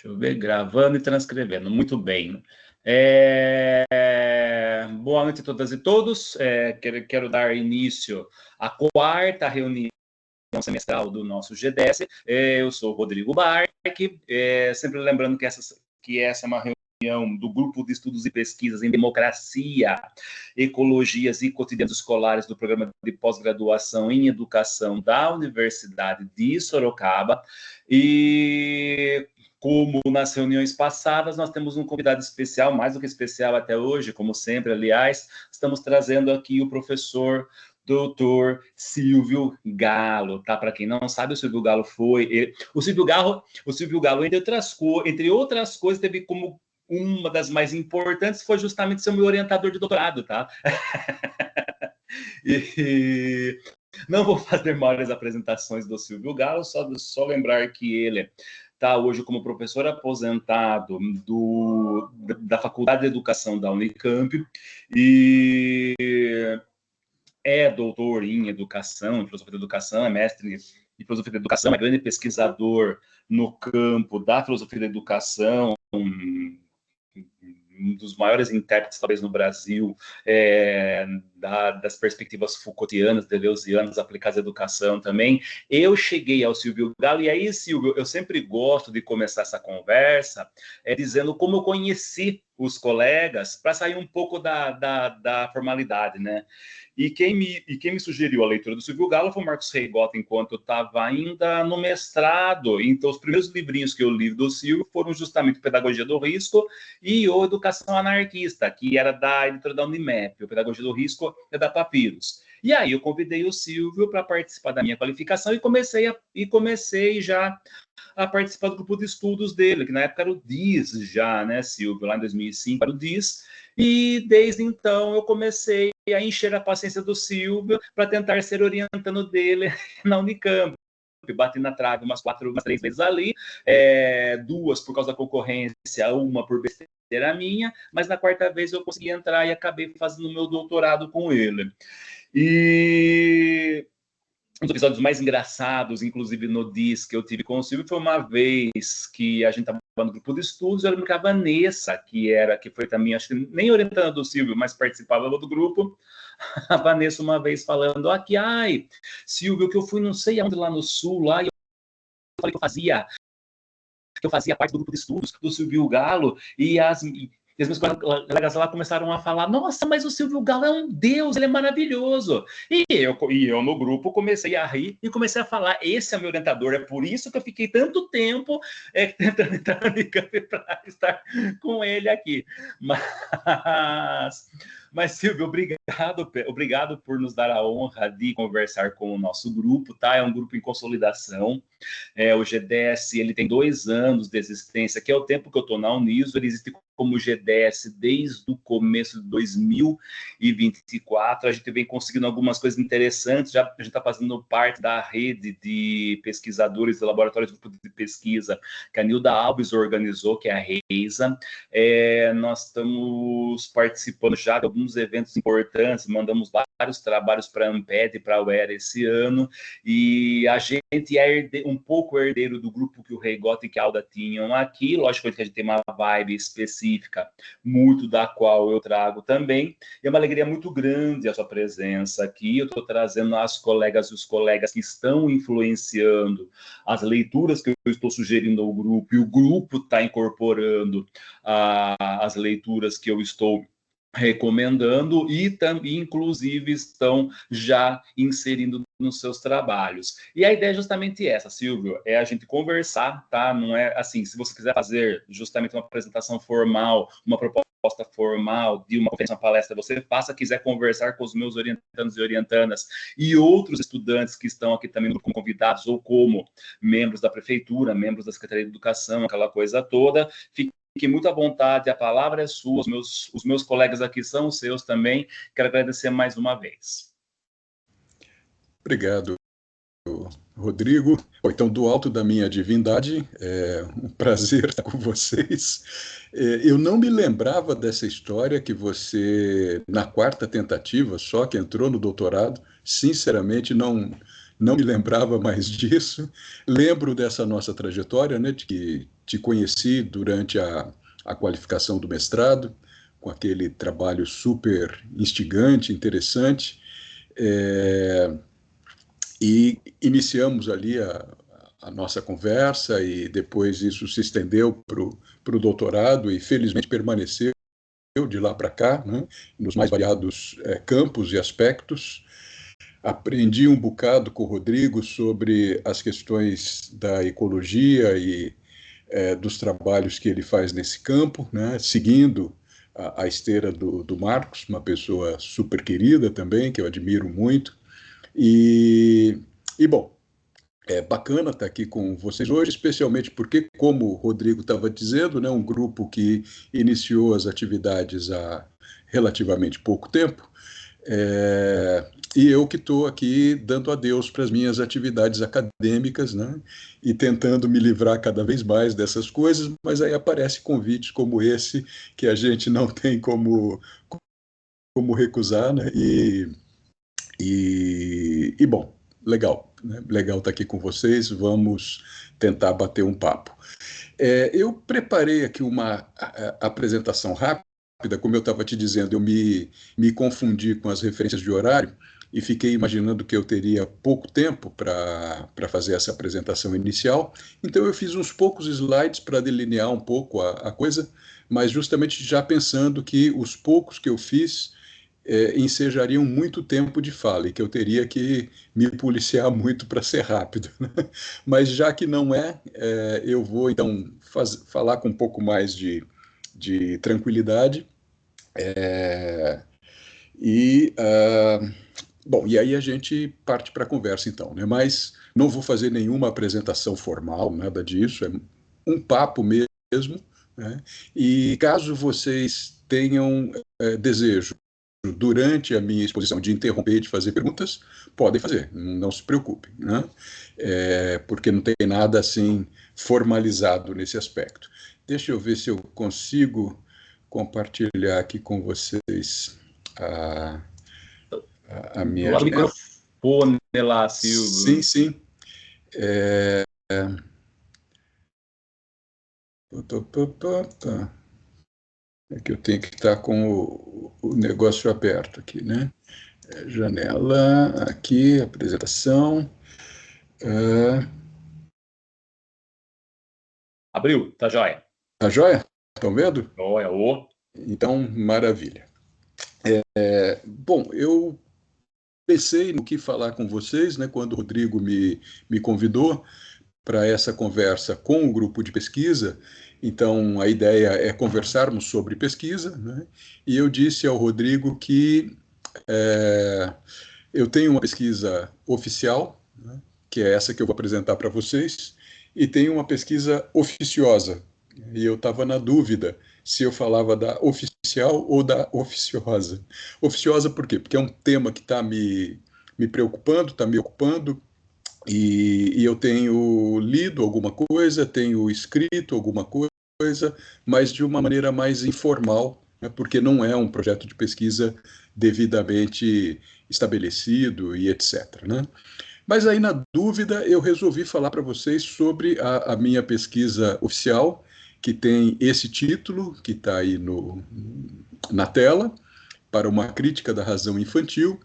Deixa eu ver, gravando e transcrevendo, muito bem. Boa noite a todas e todos. Quero dar início à quarta reunião semestral do nosso GDS. Eu sou o Rodrigo Barque, sempre lembrando que essa é uma reunião do Grupo de Estudos e Pesquisas em Democracia, Ecologias e Cotidianos Escolares do Programa de Pós-Graduação em Educação da Universidade de Sorocaba. E como nas reuniões passadas, nós temos um convidado especial, mais do que especial até hoje, como sempre, aliás, estamos trazendo aqui o professor Dr. Silvio Galo, tá? Para quem não sabe, o Silvio Galo o Silvio Galo, entre outras coisas, teve como uma das mais importantes, foi justamente ser o meu orientador de doutorado, tá? E não vou fazer maiores apresentações do Silvio Galo, só lembrar que ele está hoje como professor aposentado da Faculdade de Educação da Unicamp e é doutor em educação, em filosofia da educação, é mestre em filosofia da educação, é grande pesquisador no campo da filosofia da educação, um dos maiores intérpretes, talvez, no Brasil, das perspectivas Foucaultianas, deleuzianas aplicadas à educação também. Eu cheguei ao Silvio Galo, e aí, Silvio, eu sempre gosto de começar essa conversa dizendo como eu conheci os colegas, para sair um pouco da formalidade, né? E quem me sugeriu a leitura do Silvio Galo foi o Marcos Reigotta, enquanto eu estava ainda no mestrado. Então, os primeiros livrinhos que eu li do Silvio foram justamente Pedagogia do Risco e o Educação Anarquista, que era da editora da Unimep. O Pedagogia do Risco é da Papyrus. E aí eu convidei o Silvio para participar da minha qualificação e comecei já a participar do grupo de estudos dele, que na época era o DIS já, né, Silvio? Lá em 2005 era o DIS. E desde então eu comecei a encher a paciência do Silvio para tentar ser orientando dele na Unicamp. Bati na trave umas 3 vezes ali, 2 por causa da concorrência, uma por besteira minha, mas na quarta vez eu consegui entrar e acabei fazendo meu doutorado com ele. E um dos episódios mais engraçados, inclusive no DIS, que eu tive com o Silvio, foi uma vez que a gente estava no grupo de estudos, eu lembro que a Vanessa, que foi também, acho que nem orientando do Silvio, mas participava do grupo, a Vanessa uma vez falando, aqui, ai, Silvio, que eu fui não sei aonde lá no sul, lá, e eu falei que eu fazia parte do grupo de estudos do Silvio Galo, e as minhas colegas lá começaram a falar, nossa, mas o Silvio Galo é um deus, ele é maravilhoso. E eu no grupo comecei a rir e comecei a falar, esse é meu orientador, é por isso que eu fiquei tanto tempo tentando entrar no Unicamp para estar com ele aqui. Mas, Silvio, obrigado por nos dar a honra de conversar com o nosso grupo, tá? É um grupo em consolidação. O GDS, ele tem 2 anos de existência, que é o tempo que eu estou na Uniso. Ele existe como GDS desde o começo de 2024. A gente vem conseguindo algumas coisas interessantes. A gente está fazendo parte da rede de pesquisadores de laboratórios de grupo de pesquisa que a Nilda Alves organizou, que é a REISA. Nós estamos participando já de alguns eventos importantes, mandamos vários trabalhos para a Amped e para a UERA esse ano, e a gente é um pouco herdeiro do grupo que o Reigotta e que a Alda tinham aqui. Lógico que a gente tem uma vibe específica, muito da qual eu trago também. É uma alegria muito grande a sua presença aqui. Eu estou trazendo as colegas e os colegas que estão influenciando as leituras que eu estou sugerindo ao grupo, e o grupo está incorporando as leituras que eu estou recomendando e inclusive estão já inserindo nos seus trabalhos. E a ideia é justamente essa, Silvio, é a gente conversar, tá? Não é assim, se você quiser fazer justamente uma apresentação formal, uma proposta formal de uma conferência, uma palestra, você faça, quiser conversar com os meus orientandos e orientandas e outros estudantes que estão aqui também como convidados ou como membros da prefeitura, membros da Secretaria de Educação, aquela coisa toda, fique muito à vontade, a palavra é sua, os meus colegas aqui são os seus também. Quero agradecer mais uma vez. Obrigado, Rodrigo. Então, do alto da minha divindade, é um prazer estar com vocês. Eu não me lembrava dessa história que você, na quarta tentativa, só que entrou no doutorado, sinceramente, não não me lembrava mais disso. Lembro dessa nossa trajetória, né, de que te conheci durante a qualificação do mestrado, com aquele trabalho super instigante, interessante, é, e iniciamos ali a nossa conversa, e depois isso se estendeu para o doutorado, e felizmente permaneceu de lá para cá, né, nos mais variados campos e aspectos. Aprendi um bocado com o Rodrigo sobre as questões da ecologia e dos trabalhos que ele faz nesse campo, né, seguindo a esteira do Marcos, uma pessoa super querida também, que eu admiro muito. E bom, é bacana estar aqui com vocês hoje, especialmente porque, como o Rodrigo estava dizendo, né, um grupo que iniciou as atividades há relativamente pouco tempo, e eu que estou aqui dando adeus para as minhas atividades acadêmicas, né, e tentando me livrar cada vez mais dessas coisas, mas aí aparecem convites como esse, que a gente não tem como recusar, né, e bom, legal, né? Legal estar aqui com vocês, vamos tentar bater um papo. Eu preparei aqui uma apresentação rápida, como eu estava te dizendo, eu me confundi com as referências de horário e fiquei imaginando que eu teria pouco tempo para fazer essa apresentação inicial, então eu fiz uns poucos slides para delinear um pouco a coisa, mas justamente já pensando que os poucos que eu fiz ensejariam muito tempo de fala e que eu teria que me policiar muito para ser rápido, né? Mas já que não eu vou então falar com um pouco mais de tranquilidade. É, e, bom, e aí a gente parte para a conversa então, né? Mas não vou fazer nenhuma apresentação formal, nada disso, é um papo mesmo, né? E caso vocês tenham desejo durante a minha exposição de interromper, de fazer perguntas, podem fazer, não se preocupem, né? Porque não tem nada assim formalizado nesse aspecto. Deixa eu ver se eu consigo compartilhar aqui com vocês a, a minha O janela. microfone lá, Sim, Silvio. sim. É que eu tenho que estar com o negócio aberto aqui, né? Janela, aqui, apresentação. Abriu, tá joia. Tá joia? Estão vendo? Joia, ô. Então, maravilha. Bom, eu pensei no que falar com vocês, né, quando o Rodrigo me convidou para essa conversa com o grupo de pesquisa. Então, a ideia é conversarmos sobre pesquisa, né? E eu disse ao Rodrigo que eu tenho uma pesquisa oficial, né, que é essa que eu vou apresentar para vocês, e tenho uma pesquisa oficiosa. E eu estava na dúvida se eu falava da oficial ou da oficiosa. Oficiosa por quê? Porque é um tema que está me preocupando, está me ocupando, e eu tenho lido alguma coisa, tenho escrito alguma coisa, mas de uma maneira mais informal, né, porque não é um projeto de pesquisa devidamente estabelecido e etc., né? Mas aí, na dúvida, eu resolvi falar para vocês sobre a minha pesquisa oficial, que tem esse título, que está aí na tela, para uma crítica da razão infantil.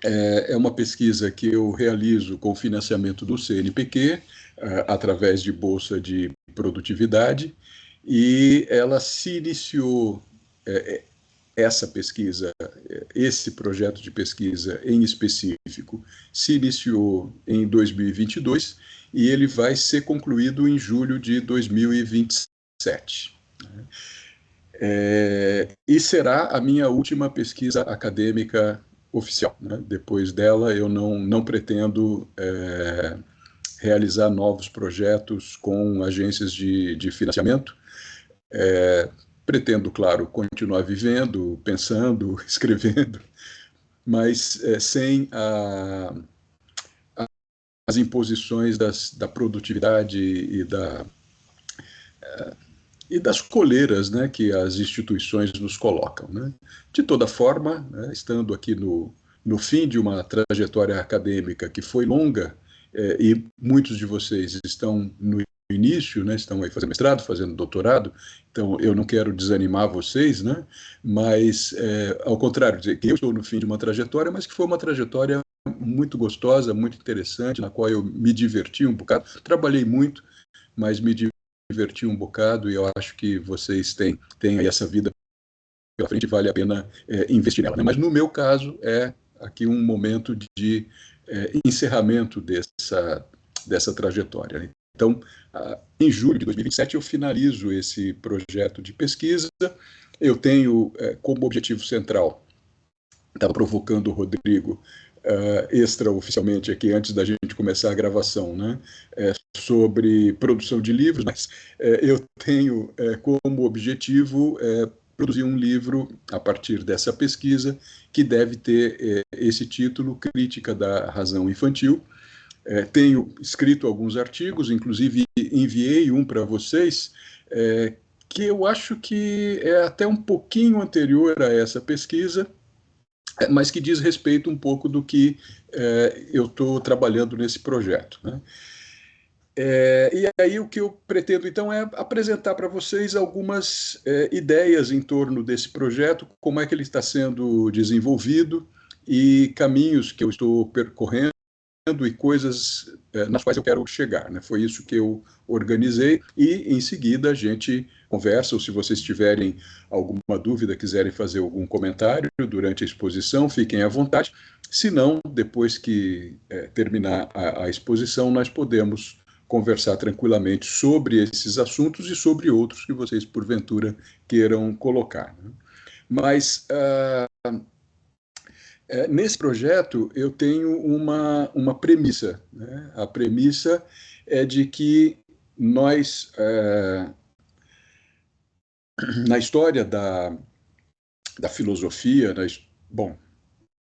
É uma pesquisa que eu realizo com financiamento do CNPq, através de bolsa de produtividade, e ela se iniciou, essa pesquisa, esse projeto de pesquisa em específico, se iniciou em 2022 e ele vai ser concluído em julho de 2027. E será a minha última pesquisa acadêmica oficial, né? Depois dela, eu não pretendo realizar novos projetos com agências de financiamento. Pretendo, claro, continuar vivendo, pensando, escrevendo, mas sem as imposições da produtividade e das coleiras, né, que as instituições nos colocam, né? De toda forma, né, estando aqui no fim de uma trajetória acadêmica que foi longa, e muitos de vocês estão no início, né, estão aí fazendo mestrado, fazendo doutorado, então eu não quero desanimar vocês, né, mas, ao contrário, dizer que eu estou no fim de uma trajetória, mas que foi uma trajetória muito gostosa, muito interessante, na qual eu me diverti um bocado, trabalhei muito, mas me diverti um bocado, e eu acho que vocês têm aí essa vida pela frente, vale a pena investir nela, né? Mas no meu caso é aqui um momento de encerramento dessa trajetória, né? Então, em julho de 2027 eu finalizo esse projeto de pesquisa. Eu tenho como objetivo central, estava provocando o Rodrigo extraoficialmente aqui, antes da gente começar a gravação, né, sobre produção de livros, mas eu tenho como objetivo produzir um livro a partir dessa pesquisa, que deve ter esse título, Crítica da Razão Infantil. Tenho escrito alguns artigos, inclusive enviei um para vocês, que eu acho que é até um pouquinho anterior a essa pesquisa, mas que diz respeito um pouco do que eu estou trabalhando nesse projeto, né? E aí o que eu pretendo, então, é apresentar para vocês algumas ideias em torno desse projeto, como é que ele está sendo desenvolvido e caminhos que eu estou percorrendo e coisas nas quais eu quero chegar, né? Foi isso que eu organizei, e em seguida a gente conversa, ou se vocês tiverem alguma dúvida, quiserem fazer algum comentário durante a exposição, fiquem à vontade. Se não, depois que terminar a exposição, nós podemos conversar tranquilamente sobre esses assuntos e sobre outros que vocês, porventura, queiram colocar, né? Mas nesse projeto, eu tenho uma premissa, né? A premissa é de que nós, na história da filosofia, bom,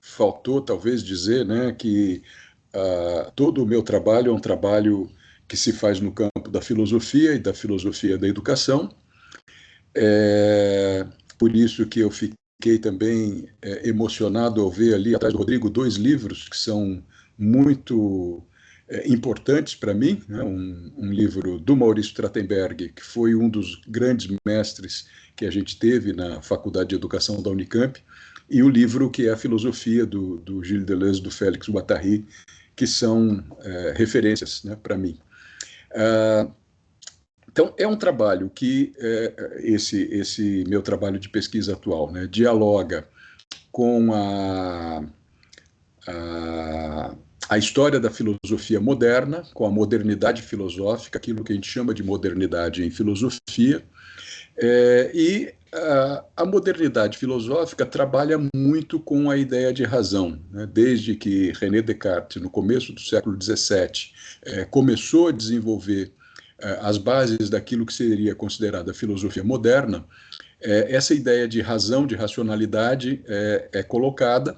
faltou talvez dizer, né, que todo o meu trabalho é um trabalho que se faz no campo da filosofia e da filosofia da educação. Por isso que eu fiquei também emocionado ao ver ali atrás do Rodrigo 2 livros que são muito importantes para mim, né? Um livro do Maurício Trachtenberg, que foi um dos grandes mestres que a gente teve na Faculdade de Educação da Unicamp, e o livro que é a filosofia do Gilles Deleuze, do Félix Guattari, que são referências, né, para mim. Então, é um trabalho que, esse meu trabalho de pesquisa atual, né, dialoga com a história da filosofia moderna, com a modernidade filosófica, aquilo que a gente chama de modernidade em filosofia, e a modernidade filosófica trabalha muito com a ideia de razão, né? Desde que René Descartes, no começo do século XVII, começou a desenvolver as bases daquilo que seria considerada a filosofia moderna, essa ideia de razão, de racionalidade é colocada,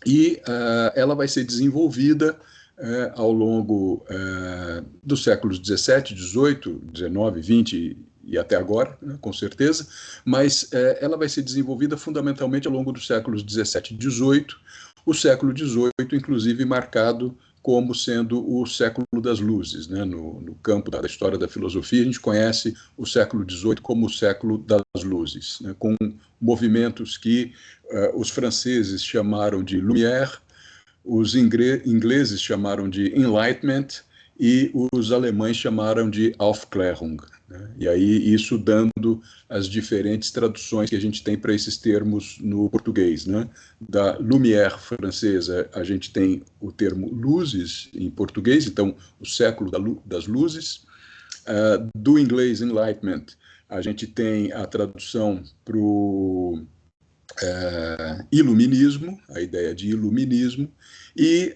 e ela vai ser desenvolvida ao longo dos séculos XVII, XVIII, XIX, XX e até agora, né, com certeza, mas ela vai ser desenvolvida fundamentalmente ao longo dos séculos XVII e XVIII, o século XVIII, inclusive, marcado como sendo o século das luzes, né? No campo da história da filosofia, a gente conhece o século XVIII como o século das luzes, né? Com movimentos que os franceses chamaram de Lumière, os ingleses chamaram de Enlightenment e os alemães chamaram de Aufklärung, né? E aí isso dando as diferentes traduções que a gente tem para esses termos no português, né? Da Lumière francesa, a gente tem o termo luzes em português, então o século das luzes. Do inglês Enlightenment, a gente tem a tradução para o iluminismo, a ideia de iluminismo, e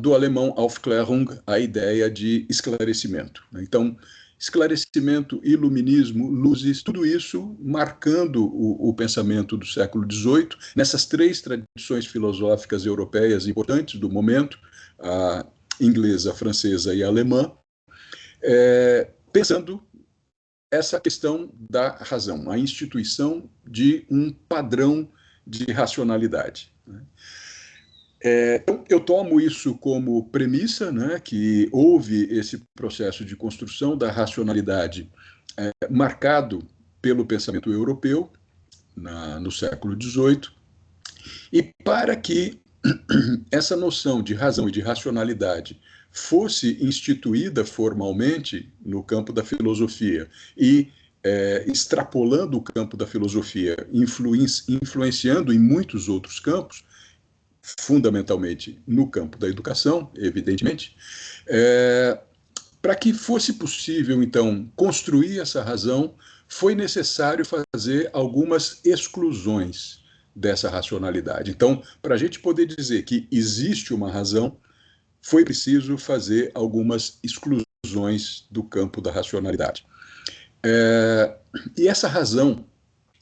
do alemão Aufklärung, a ideia de esclarecimento. Então, esclarecimento, iluminismo, luzes, tudo isso marcando o pensamento do século XVIII, nessas três tradições filosóficas europeias importantes do momento, a inglesa, a francesa e a alemã, pensando essa questão da razão, a instituição de um padrão de racionalidade, né? Então, eu tomo isso como premissa, né, que houve esse processo de construção da racionalidade marcado pelo pensamento europeu no século XVIII, e para que essa noção de razão e de racionalidade fosse instituída formalmente no campo da filosofia e extrapolando o campo da filosofia, influenciando em muitos outros campos, fundamentalmente no campo da educação, evidentemente, para que fosse possível, então, construir essa razão, foi necessário fazer algumas exclusões dessa racionalidade. Então, para a gente poder dizer que existe uma razão, foi preciso fazer algumas exclusões do campo da racionalidade. E essa razão,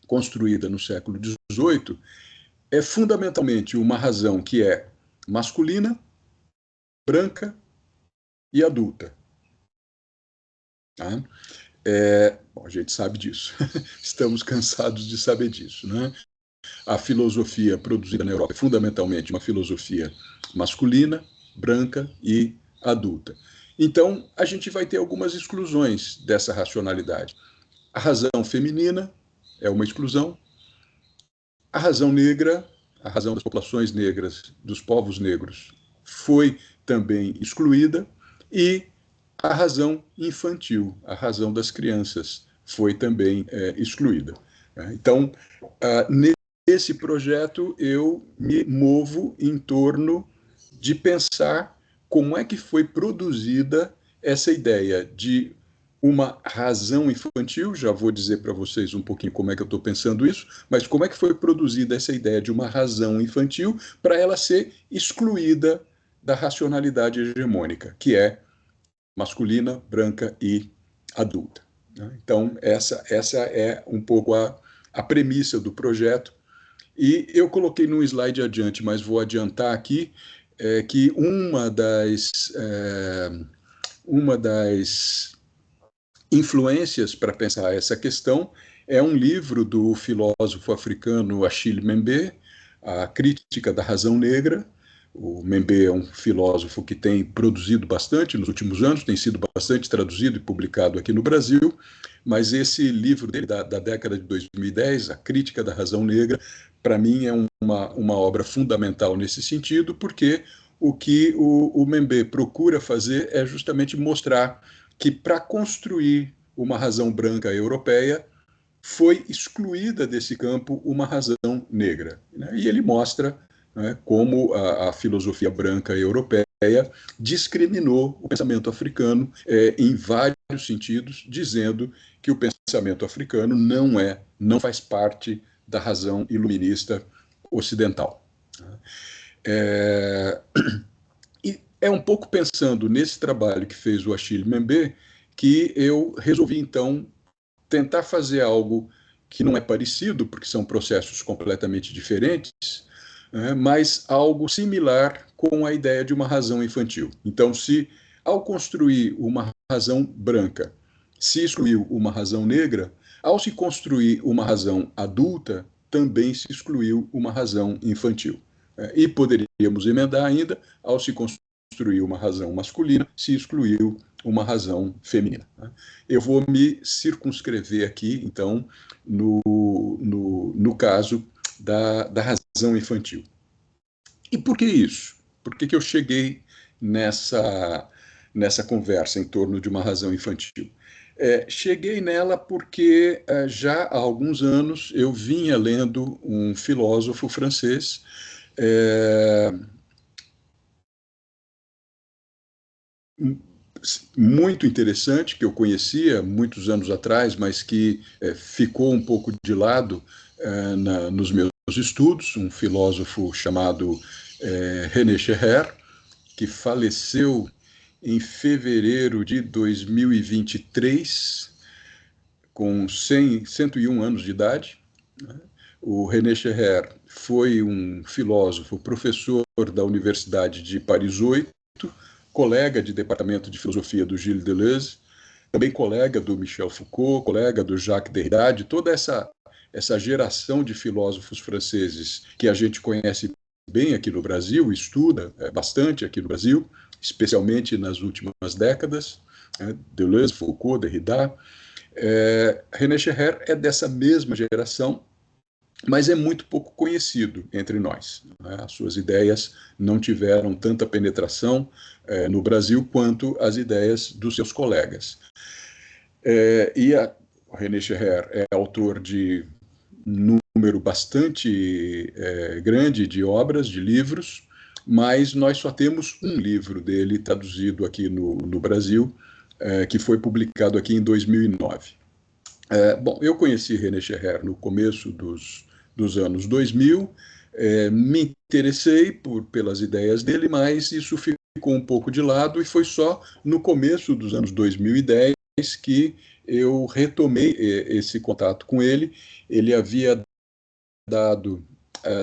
construída no século XVIII, é fundamentalmente uma razão que é masculina, branca e adulta. Tá? Bom, a gente sabe disso. Estamos cansados de saber disso, né? A filosofia produzida na Europa é fundamentalmente uma filosofia masculina, branca e adulta. Então, a gente vai ter algumas exclusões dessa racionalidade. A razão feminina é uma exclusão. A razão negra, a razão das populações negras, dos povos negros, foi também excluída. E a razão infantil, a razão das crianças, foi também excluída. Então, nesse projeto, eu me movo em torno de pensar como é que foi produzida essa ideia de uma razão infantil. Já vou dizer para vocês um pouquinho como é que eu estou pensando isso, mas como é que foi produzida essa ideia de uma razão infantil para ela ser excluída da racionalidade hegemônica, que é masculina, branca e adulta. Então, essa é um pouco a premissa do projeto. E eu coloquei num slide adiante, mas vou adiantar aqui, que uma das influências para pensar essa questão é um livro do filósofo africano Achille Mbembe, A Crítica da Razão Negra. O Mbembe é um filósofo que tem produzido bastante nos últimos anos, tem sido bastante traduzido e publicado aqui no Brasil, mas esse livro dele, da década de 2010, A Crítica da Razão Negra, para mim é uma obra fundamental nesse sentido, porque o que o Mbembe procura fazer é justamente mostrar que para construir uma razão branca europeia foi excluída desse campo uma razão negra. E ele mostra como a filosofia branca europeia discriminou o pensamento africano em vários sentidos, dizendo que o pensamento africano não faz parte da razão iluminista ocidental. E é um pouco pensando nesse trabalho que fez o Achille Mbembe que eu resolvi, então, tentar fazer algo que não é parecido, porque são processos completamente diferentes, mas algo similar com a ideia de uma razão infantil. Então, se ao construir uma razão branca se excluiu uma razão negra, ao se construir uma razão adulta, também se excluiu uma razão infantil. E poderíamos emendar ainda, ao se construir uma razão masculina, se excluiu uma razão feminina. Eu vou me circunscrever aqui, então, no caso da razão infantil. E por que isso? Por que eu cheguei nessa conversa em torno de uma razão infantil? Cheguei nela porque já há alguns anos eu vinha lendo um filósofo francês muito interessante, que eu conhecia muitos anos atrás, mas que ficou um pouco de lado nos meus estudos, um filósofo chamado René Scherrer, que faleceu em fevereiro de 2023, com 101 anos de idade. O René Scherrer foi um filósofo, professor da Universidade de Paris 8, colega de departamento de filosofia do Gilles Deleuze, também colega do Michel Foucault, colega do Jacques Derrida, de toda essa geração de filósofos franceses que a gente conhece bem aqui no Brasil, estuda bastante aqui no Brasil, especialmente nas últimas décadas, Deleuze, Foucault, Derrida. René Scherrer é dessa mesma geração, mas é muito pouco conhecido entre nós. As suas ideias não tiveram tanta penetração no Brasil quanto as ideias dos seus colegas. O René Scherrer é autor de um número bastante grande de obras, de livros, mas nós só temos um livro dele traduzido aqui no Brasil, que foi publicado aqui em 2009. Bom, eu conheci René Scherrer no começo dos anos 2000, me interessei pelas ideias dele, mas isso ficou um pouco de lado, e foi só no começo dos anos 2010 que eu retomei esse contato com ele. Ele havia dado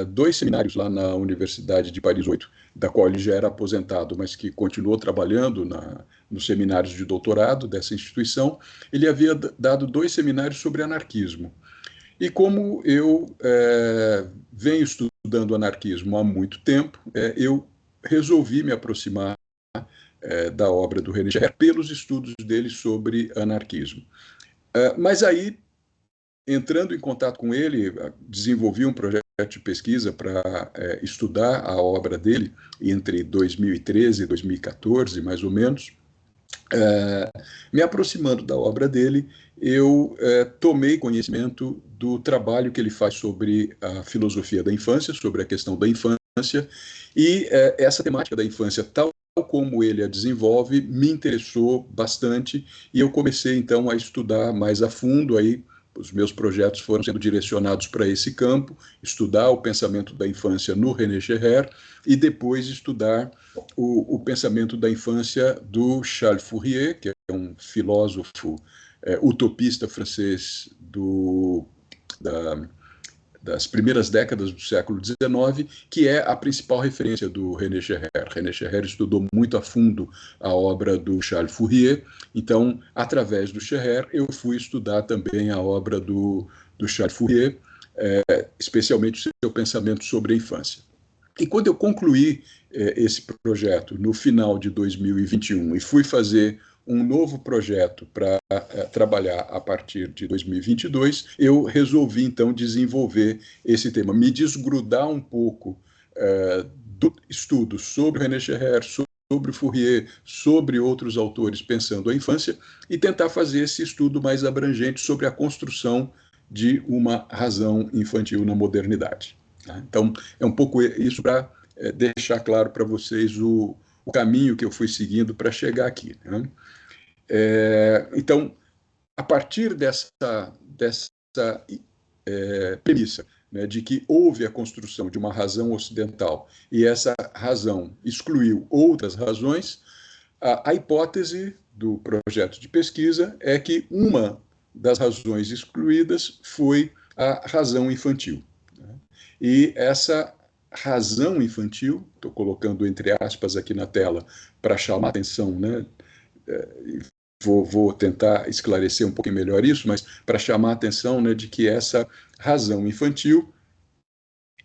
2 seminários lá na Universidade de Paris 8, da qual ele já era aposentado, mas que continuou trabalhando nos seminários de doutorado dessa instituição. Ele havia dado 2 seminários sobre anarquismo. E como eu venho estudando anarquismo há muito tempo, eu resolvi me aproximar da obra do René Scherrer pelos estudos dele sobre anarquismo. Mas aí, entrando em contato com ele, desenvolvi um projeto de pesquisa para estudar a obra dele entre 2013 e 2014, mais ou menos. Me aproximando da obra dele, eu tomei conhecimento do trabalho que ele faz sobre a filosofia da infância, sobre a questão da infância, e essa temática da infância, tal como ele a desenvolve, me interessou bastante, e eu comecei então a estudar mais a fundo. Aí os meus projetos foram sendo direcionados para esse campo, estudar o pensamento da infância no René Scherrer, e depois estudar o pensamento da infância do Charles Fourier, que é um filósofo utopista francês das primeiras décadas do século XIX, que é a principal referência do René Scherrer. René Scherrer estudou muito a fundo a obra do Charles Fourier, então, através do Scherrer, eu fui estudar também a obra do Charles Fourier, especialmente o seu pensamento sobre a infância. E quando eu concluí esse projeto no final de 2021 e fui fazer um novo projeto para trabalhar a partir de 2022, eu resolvi, então, desenvolver esse tema, me desgrudar um pouco do estudo sobre René Scherrer, sobre Fourier, sobre outros autores pensando a infância, e tentar fazer esse estudo mais abrangente sobre a construção de uma razão infantil na modernidade. Então, é um pouco isso para deixar claro para vocês o caminho que eu fui seguindo para chegar aqui. Então, a partir dessa premissa, né, de que houve a construção de uma razão ocidental e essa razão excluiu outras razões, a hipótese do projeto de pesquisa é que uma das razões excluídas foi a razão infantil. E essa razão infantil, estou colocando entre aspas aqui na tela para chamar a atenção, né? Vou tentar esclarecer um pouquinho melhor isso, mas para chamar a atenção, né, de que essa razão infantil,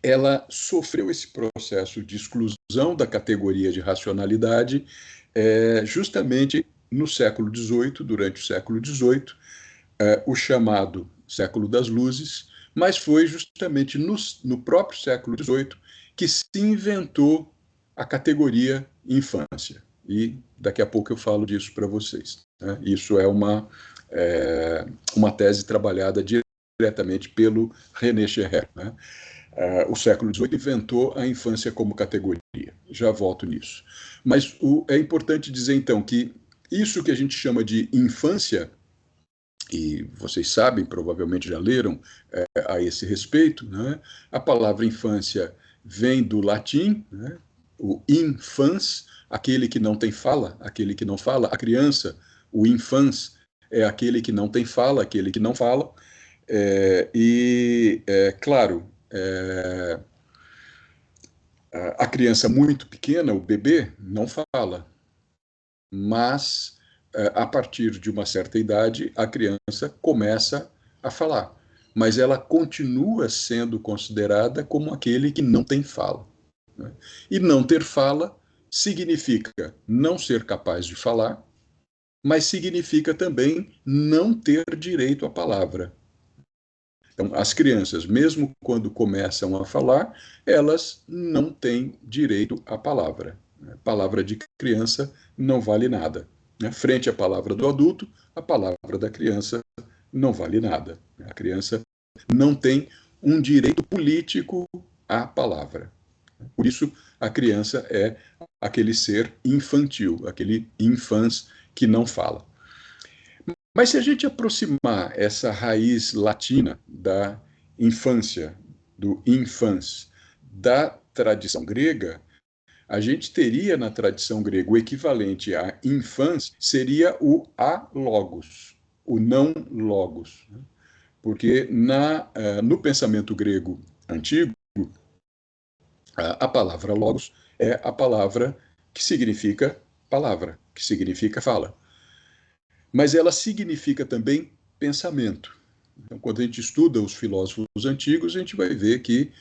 ela sofreu esse processo de exclusão da categoria de racionalidade justamente no século XVIII, durante o século XVIII, o chamado século das luzes, mas foi justamente no próprio século XVIII que se inventou a categoria infância. E daqui a pouco eu falo disso para vocês. Isso é uma tese trabalhada diretamente pelo René Scherrer. O século XVIII inventou a infância como categoria. Já volto nisso. Mas é importante dizer, então, que isso que a gente chama de infância, e vocês sabem, provavelmente já leram a esse respeito, né? A palavra infância vem do latim, né? O infans, aquele que não tem fala, aquele que não fala, a criança, o infans é aquele que não tem fala, aquele que não fala, claro, a criança muito pequena, o bebê, não fala, mas a partir de uma certa idade, a criança começa a falar, mas ela continua sendo considerada como aquele que não tem fala. né? E não ter fala significa não ser capaz de falar, mas significa também não ter direito à palavra. Então, as crianças, mesmo quando começam a falar, elas não têm direito à palavra. A palavra de criança não vale nada. Frente à palavra do adulto, a palavra da criança não vale nada. A criança não tem um direito político à palavra. Por isso, a criança é aquele ser infantil, aquele infans que não fala. Mas se a gente aproximar essa raiz latina da infância, do infans, da tradição grega, a gente teria na tradição grega o equivalente a infans, seria o alogos, o não logos. Porque no pensamento grego antigo, a palavra logos é a palavra que significa palavra, que significa fala. Mas ela significa também pensamento. Então, quando a gente estuda os filósofos antigos, a gente vai ver que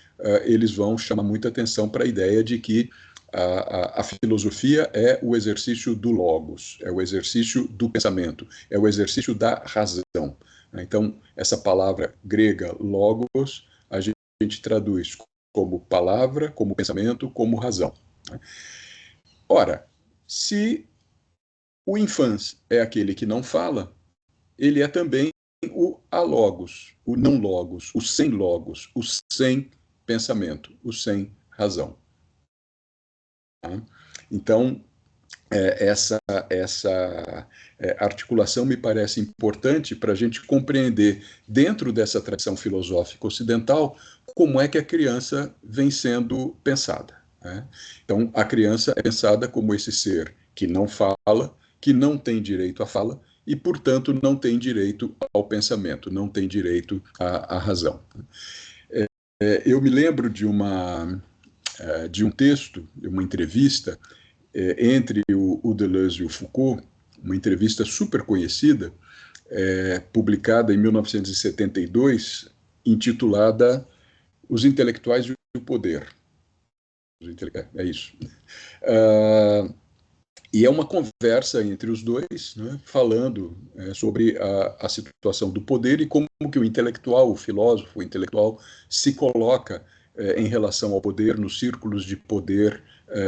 eles vão chamar muita atenção para a ideia de que a filosofia é o exercício do logos, é o exercício do pensamento, é o exercício da razão. Então, essa palavra grega logos, a gente traduz como palavra, como pensamento, como razão. Ora, se o infans é aquele que não fala, ele é também o alogos, o não logos, o sem pensamento, o sem razão. Então, essa articulação me parece importante para a gente compreender, dentro dessa tradição filosófica ocidental, como é que a criança vem sendo pensada. Então, a criança é pensada como esse ser que não fala, que não tem direito à fala e, portanto, não tem direito ao pensamento, não tem direito à razão. Eu me lembro de um texto, de uma entrevista entre o Deleuze e o Foucault, uma entrevista super conhecida, publicada em 1972, intitulada Os Intelectuais e o Poder. É isso. E é uma conversa entre os dois, né, falando sobre a situação do poder e como que o intelectual, o filósofo, o intelectual, se coloca em relação ao poder, nos círculos de poder,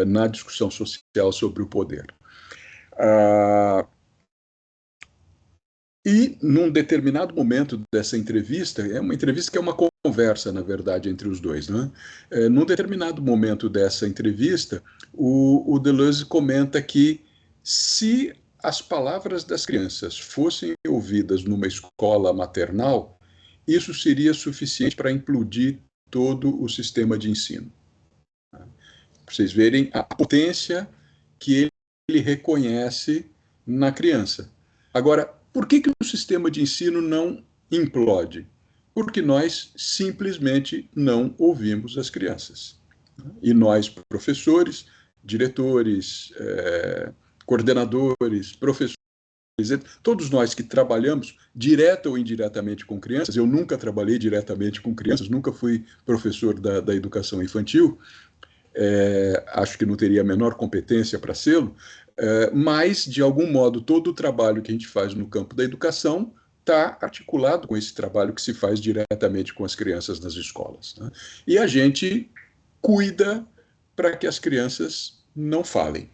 na discussão social sobre o poder. E, num determinado momento dessa entrevista, é uma entrevista que é uma conversa, na verdade, entre os dois, né? Num determinado momento dessa entrevista, o Deleuze comenta que se as palavras das crianças fossem ouvidas numa escola maternal, isso seria suficiente para implodir todo o sistema de ensino. Para vocês verem a potência que ele reconhece na criança. Agora, por que o sistema de ensino não implode? Porque nós simplesmente não ouvimos as crianças. E nós, professores, diretores, coordenadores, professores, todos nós que trabalhamos direta ou indiretamente com crianças, eu nunca trabalhei diretamente com crianças, nunca fui professor da educação infantil, acho que não teria a menor competência para sê-lo, mas, de algum modo, todo o trabalho que a gente faz no campo da educação está articulado com esse trabalho que se faz diretamente com as crianças nas escolas, né? E a gente cuida para que as crianças não falem.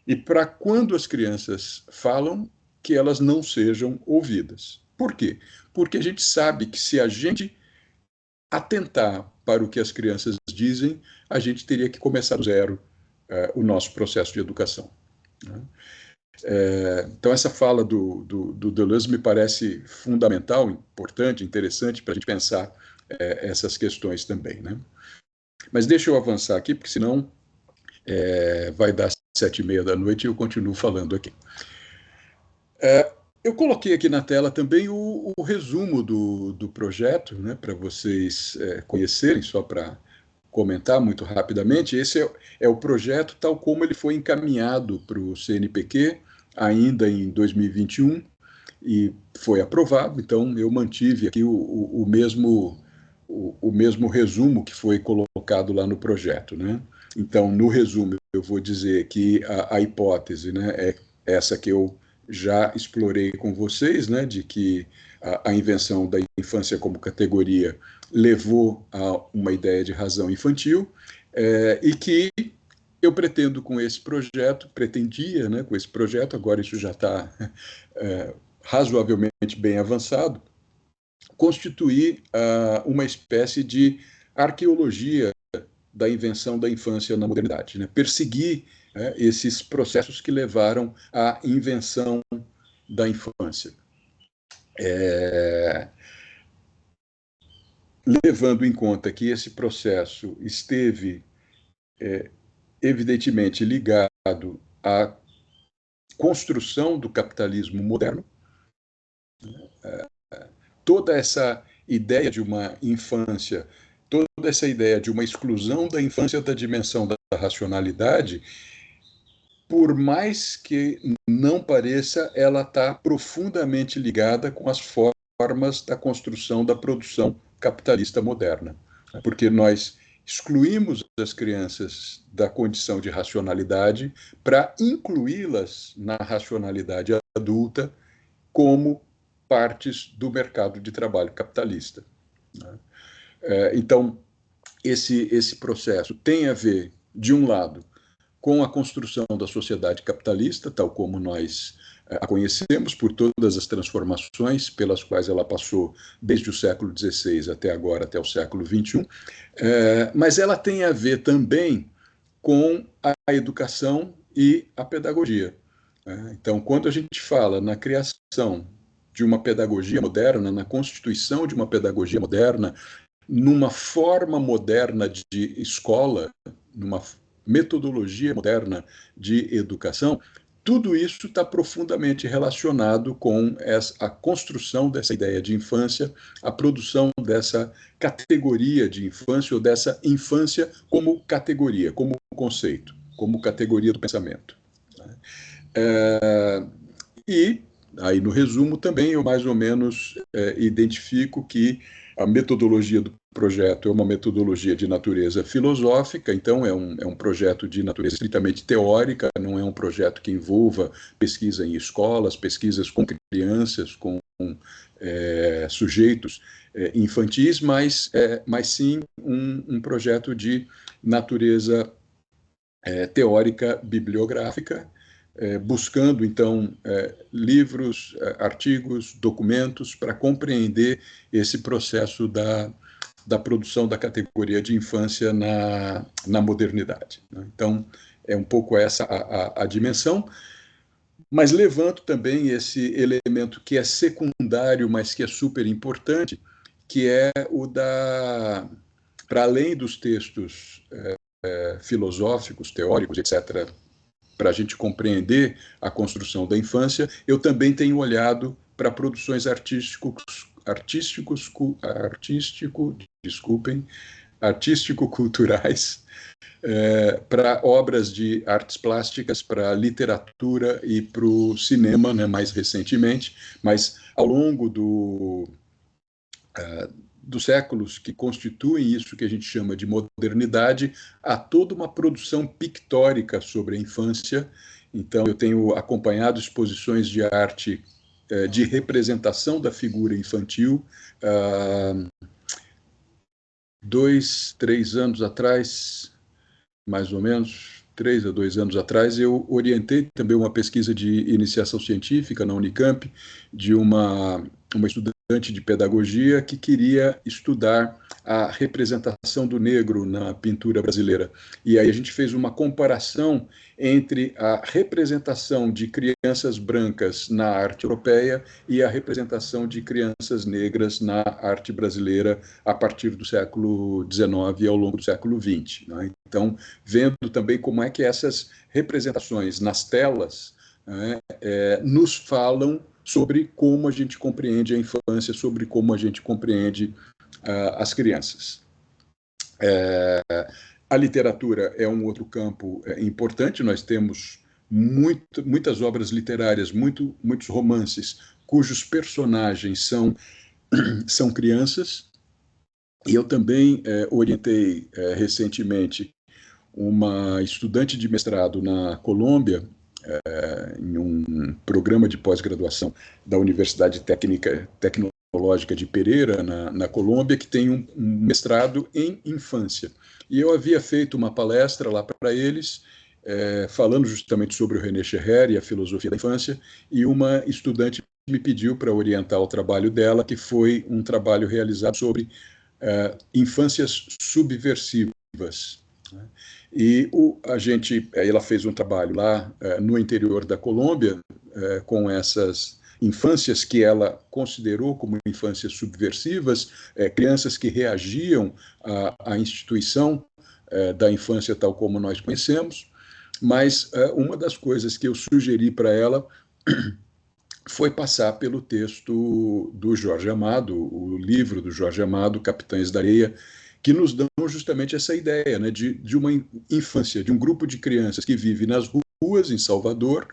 E para quando as crianças falam, que elas não sejam ouvidas. Por quê? Porque a gente sabe que se a gente atentar para o que as crianças dizem, a gente teria que começar do zero o nosso processo de educação. Então, essa fala do Deleuze me parece fundamental, importante, interessante para a gente pensar essas questões também, né? Mas deixa eu avançar aqui, porque senão vai dar 7h30 da noite e eu continuo falando aqui. Eu coloquei aqui na tela também o resumo do projeto, né, para vocês conhecerem, só para comentar muito rapidamente. Esse é o projeto tal como ele foi encaminhado para o CNPq ainda em 2021 e foi aprovado. Então, eu mantive aqui o mesmo resumo que foi colocado lá no projeto, né? Então, no resumo, eu vou dizer que a hipótese, né, é essa que eu já explorei com vocês, né, de que a invenção da infância como categoria levou a uma ideia de razão infantil, e que eu pretendo com esse projeto, pretendia, né, com esse projeto, agora isso já está razoavelmente bem avançado, constituir uma espécie de arqueologia da invenção da infância na modernidade, né? Perseguir esses processos que levaram à invenção da infância. Levando em conta que esse processo esteve evidentemente ligado à construção do capitalismo moderno, toda essa ideia de uma infância, toda essa ideia de uma exclusão da infância da dimensão da racionalidade, por mais que não pareça, ela está profundamente ligada com as formas da construção da produção capitalista moderna. Porque nós excluímos as crianças da condição de racionalidade para incluí-las na racionalidade adulta como partes do mercado de trabalho capitalista. Então, esse processo tem a ver, de um lado, com a construção da sociedade capitalista, tal como nós a conhecemos, por todas as transformações pelas quais ela passou desde o século XVI até agora, até o século XXI, mas ela tem a ver também com a educação e a pedagogia. Então, quando a gente fala na criação de uma pedagogia moderna, na constituição de uma pedagogia moderna, numa forma moderna de escola, numa metodologia moderna de educação, tudo isso está profundamente relacionado com a construção dessa ideia de infância, a produção dessa categoria de infância, ou dessa infância como categoria, como conceito, como categoria do pensamento. E, aí no resumo também, eu mais ou menos identifico que a metodologia do projeto é uma metodologia de natureza filosófica, então é um projeto de natureza estritamente teórica, não é um projeto que envolva pesquisa em escolas, pesquisas com crianças, com sujeitos infantis, mas sim um projeto de natureza teórica bibliográfica, buscando, então, livros, artigos, documentos para compreender esse processo da produção da categoria de infância na modernidade. Então, é um pouco essa a dimensão, mas levanto também esse elemento que é secundário, mas que é super importante, que é o para além dos textos filosóficos, teóricos, etc., para a gente compreender a construção da infância, eu também tenho olhado para produções artístico-culturais, para obras de artes plásticas, para literatura e para o cinema, né, mais recentemente, mas ao longo dos séculos que constituem isso que a gente chama de modernidade, há toda uma produção pictórica sobre a infância. Então, eu tenho acompanhado exposições de arte de representação da figura infantil. 2, 3 anos atrás, mais ou menos, 3 a 2 anos atrás, eu orientei também uma pesquisa de iniciação científica na Unicamp, de uma estudante de pedagogia que queria estudar a representação do negro na pintura brasileira. E aí a gente fez uma comparação entre a representação de crianças brancas na arte europeia e a representação de crianças negras na arte brasileira a partir do século XIX e ao longo do século XX. Né? Então, vendo também como é que essas representações nas telas nos falam sobre como a gente compreende a infância, sobre como a gente compreende as crianças. A literatura é um outro campo importante, nós temos muitas obras literárias, muitos romances, cujos personagens são crianças, e eu também orientei recentemente uma estudante de mestrado na Colômbia, em um programa de pós-graduação da Universidade Tecnológica de Pereira, na Colômbia, que tem um mestrado em infância. E eu havia feito uma palestra lá para eles, falando justamente sobre o René Scherrer e a filosofia da infância, e uma estudante me pediu para orientar o trabalho dela, que foi um trabalho realizado sobre infâncias subversivas. E ela fez um trabalho lá no interior da Colômbia com essas infâncias que ela considerou como infâncias subversivas, crianças que reagiam à instituição da infância tal como nós conhecemos, mas uma das coisas que eu sugeri para ela foi passar pelo texto do Jorge Amado, o livro do Jorge Amado, Capitães da Areia, que nos dão justamente essa ideia, né, de uma infância, de um grupo de crianças que vive nas ruas, em Salvador,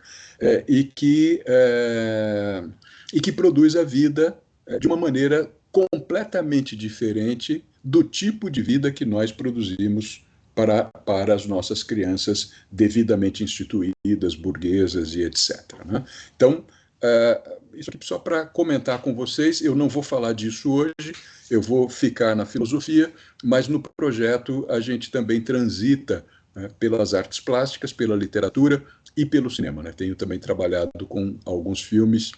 e que produz a vida de uma maneira completamente diferente do tipo de vida que nós produzimos para as nossas crianças devidamente instituídas, burguesas e etc. Né? Então, isso aqui só para comentar com vocês, eu não vou falar disso hoje, eu vou ficar na filosofia, mas no projeto a gente também transita pelas artes plásticas, pela literatura e pelo cinema. Né? Tenho também trabalhado com alguns filmes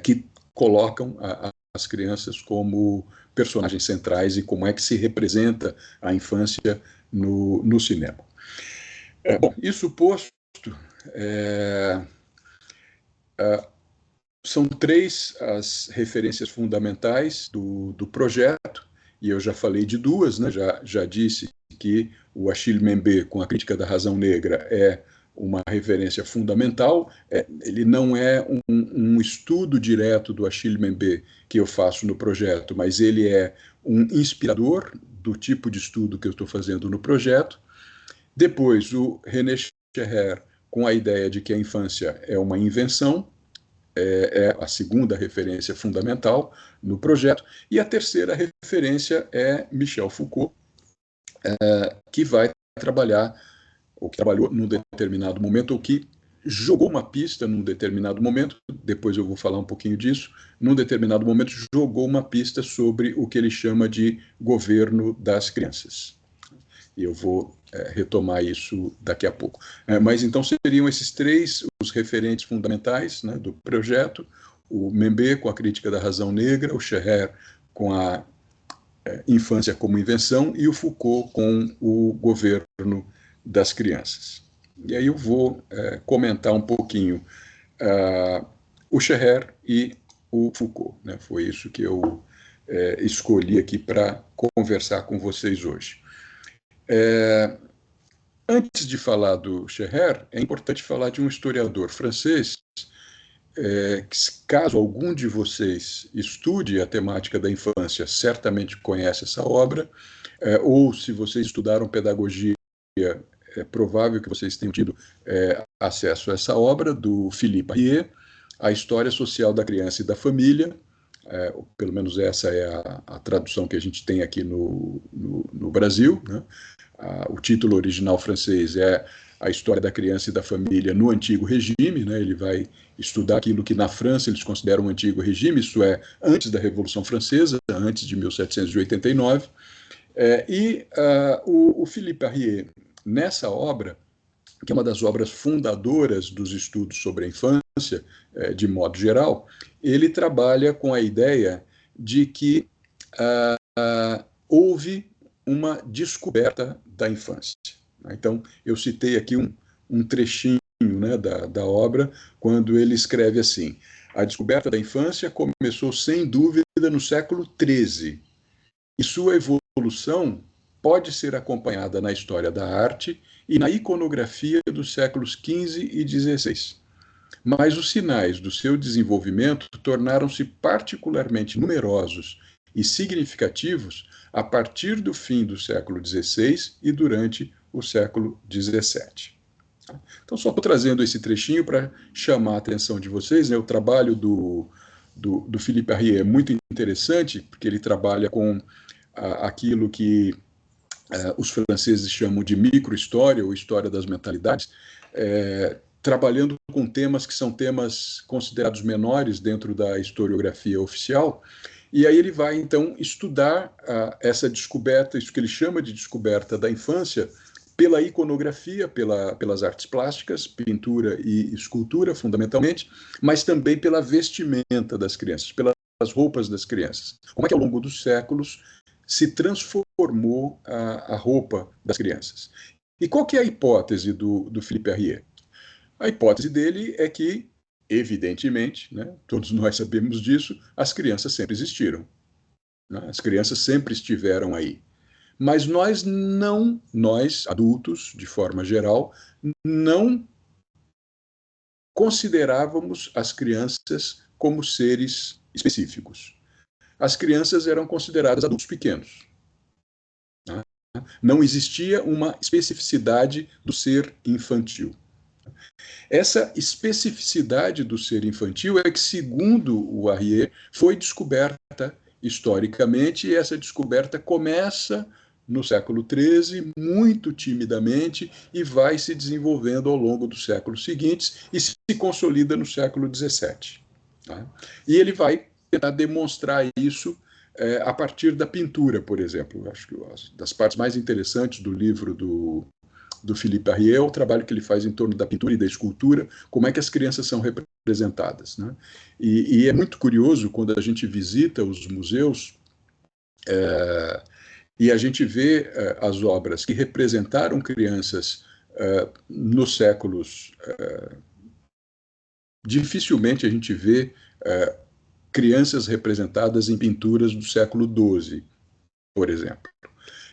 que colocam as crianças como personagens centrais e como é que se representa a infância no cinema. Bom, isso posto, são 3 as referências fundamentais do projeto, e eu já falei de 2, né? Já disse que o Achille Mbembe, com a Crítica da Razão Negra, é uma referência fundamental. Ele não é um estudo direto do Achille Mbembe que eu faço no projeto, mas ele é um inspirador do tipo de estudo que eu estou fazendo no projeto. Depois, o René Scherrer, com a ideia de que a infância é uma invenção, é a segunda referência fundamental no projeto. E a terceira referência é Michel Foucault, que vai trabalhar, ou que trabalhou num determinado momento, ou que jogou uma pista num determinado momento, depois eu vou falar um pouquinho disso, num determinado momento jogou uma pista sobre o que ele chama de governo das crianças. E eu vou retomar isso daqui a pouco. Mas então seriam esses 3 os referentes fundamentais, né, do projeto: o Mbembe com a Crítica da Razão Negra, o Scherrer com a infância como invenção e o Foucault com o governo das crianças. E aí eu vou comentar um pouquinho o Scherrer e o Foucault. Né? Foi isso que eu escolhi aqui para conversar com vocês hoje. Antes de falar do Scherrer, é importante falar de um historiador francês, que, caso algum de vocês estude a temática da infância, certamente conhece essa obra, ou se vocês estudaram pedagogia, é provável que vocês tenham tido acesso a essa obra, do Philippe Arrier, A História Social da Criança e da Família. Pelo menos essa é a tradução que a gente tem aqui no Brasil, né? O título original francês é A História da Criança e da Família no Antigo Regime, né? Ele vai estudar aquilo que na França eles consideram um antigo regime, isto é, antes da Revolução Francesa, antes de 1789. O Philippe Arrier, nessa obra, que é uma das obras fundadoras dos estudos sobre a infância, de modo geral, ele trabalha com a ideia de que houve uma descoberta da infância. Então, eu citei aqui um trechinho, né, da obra, quando ele escreve assim: a descoberta da infância começou, sem dúvida, no século XIII, e sua evolução pode ser acompanhada na história da arte e na iconografia dos séculos XV e XVI. Mas os sinais do seu desenvolvimento tornaram-se particularmente numerosos e significativos a partir do fim do século XVI e durante o século XVII. Então, só estou trazendo esse trechinho para chamar a atenção de vocês, né? O trabalho do Philippe Arrier é muito interessante, porque ele trabalha com aquilo que os franceses chamam de microhistória ou história das mentalidades, trabalhando com temas que são temas considerados menores dentro da historiografia oficial. E aí ele vai, então, estudar essa descoberta, isso que ele chama de descoberta da infância, pela iconografia, pelas artes plásticas, pintura e escultura, fundamentalmente, mas também pela vestimenta das crianças, pelas roupas das crianças. Como é que, ao longo dos séculos, se transformou a roupa das crianças. E qual que é a hipótese do Philippe Arrier? A hipótese dele é que, evidentemente, né, todos nós sabemos disso, as crianças sempre existiram. Né? As crianças sempre estiveram aí. Mas nós, adultos, de forma geral, não considerávamos as crianças como seres específicos. As crianças eram consideradas adultos pequenos. Né? Não existia uma especificidade do ser infantil. Essa especificidade do ser infantil é que, segundo o Arrier, foi descoberta historicamente, e essa descoberta começa no século XIII, muito timidamente, e vai se desenvolvendo ao longo dos séculos seguintes e se consolida no século XVII. Tá? E ele vai tentar demonstrar isso a partir da pintura, por exemplo. Acho que uma das partes mais interessantes do livro do Philippe Arrier é o trabalho que ele faz em torno da pintura e da escultura, como é que as crianças são representadas. Né? E é muito curioso quando a gente visita os museus e a gente vê as obras que representaram crianças nos séculos... dificilmente a gente vê crianças representadas em pinturas do século XII, por exemplo.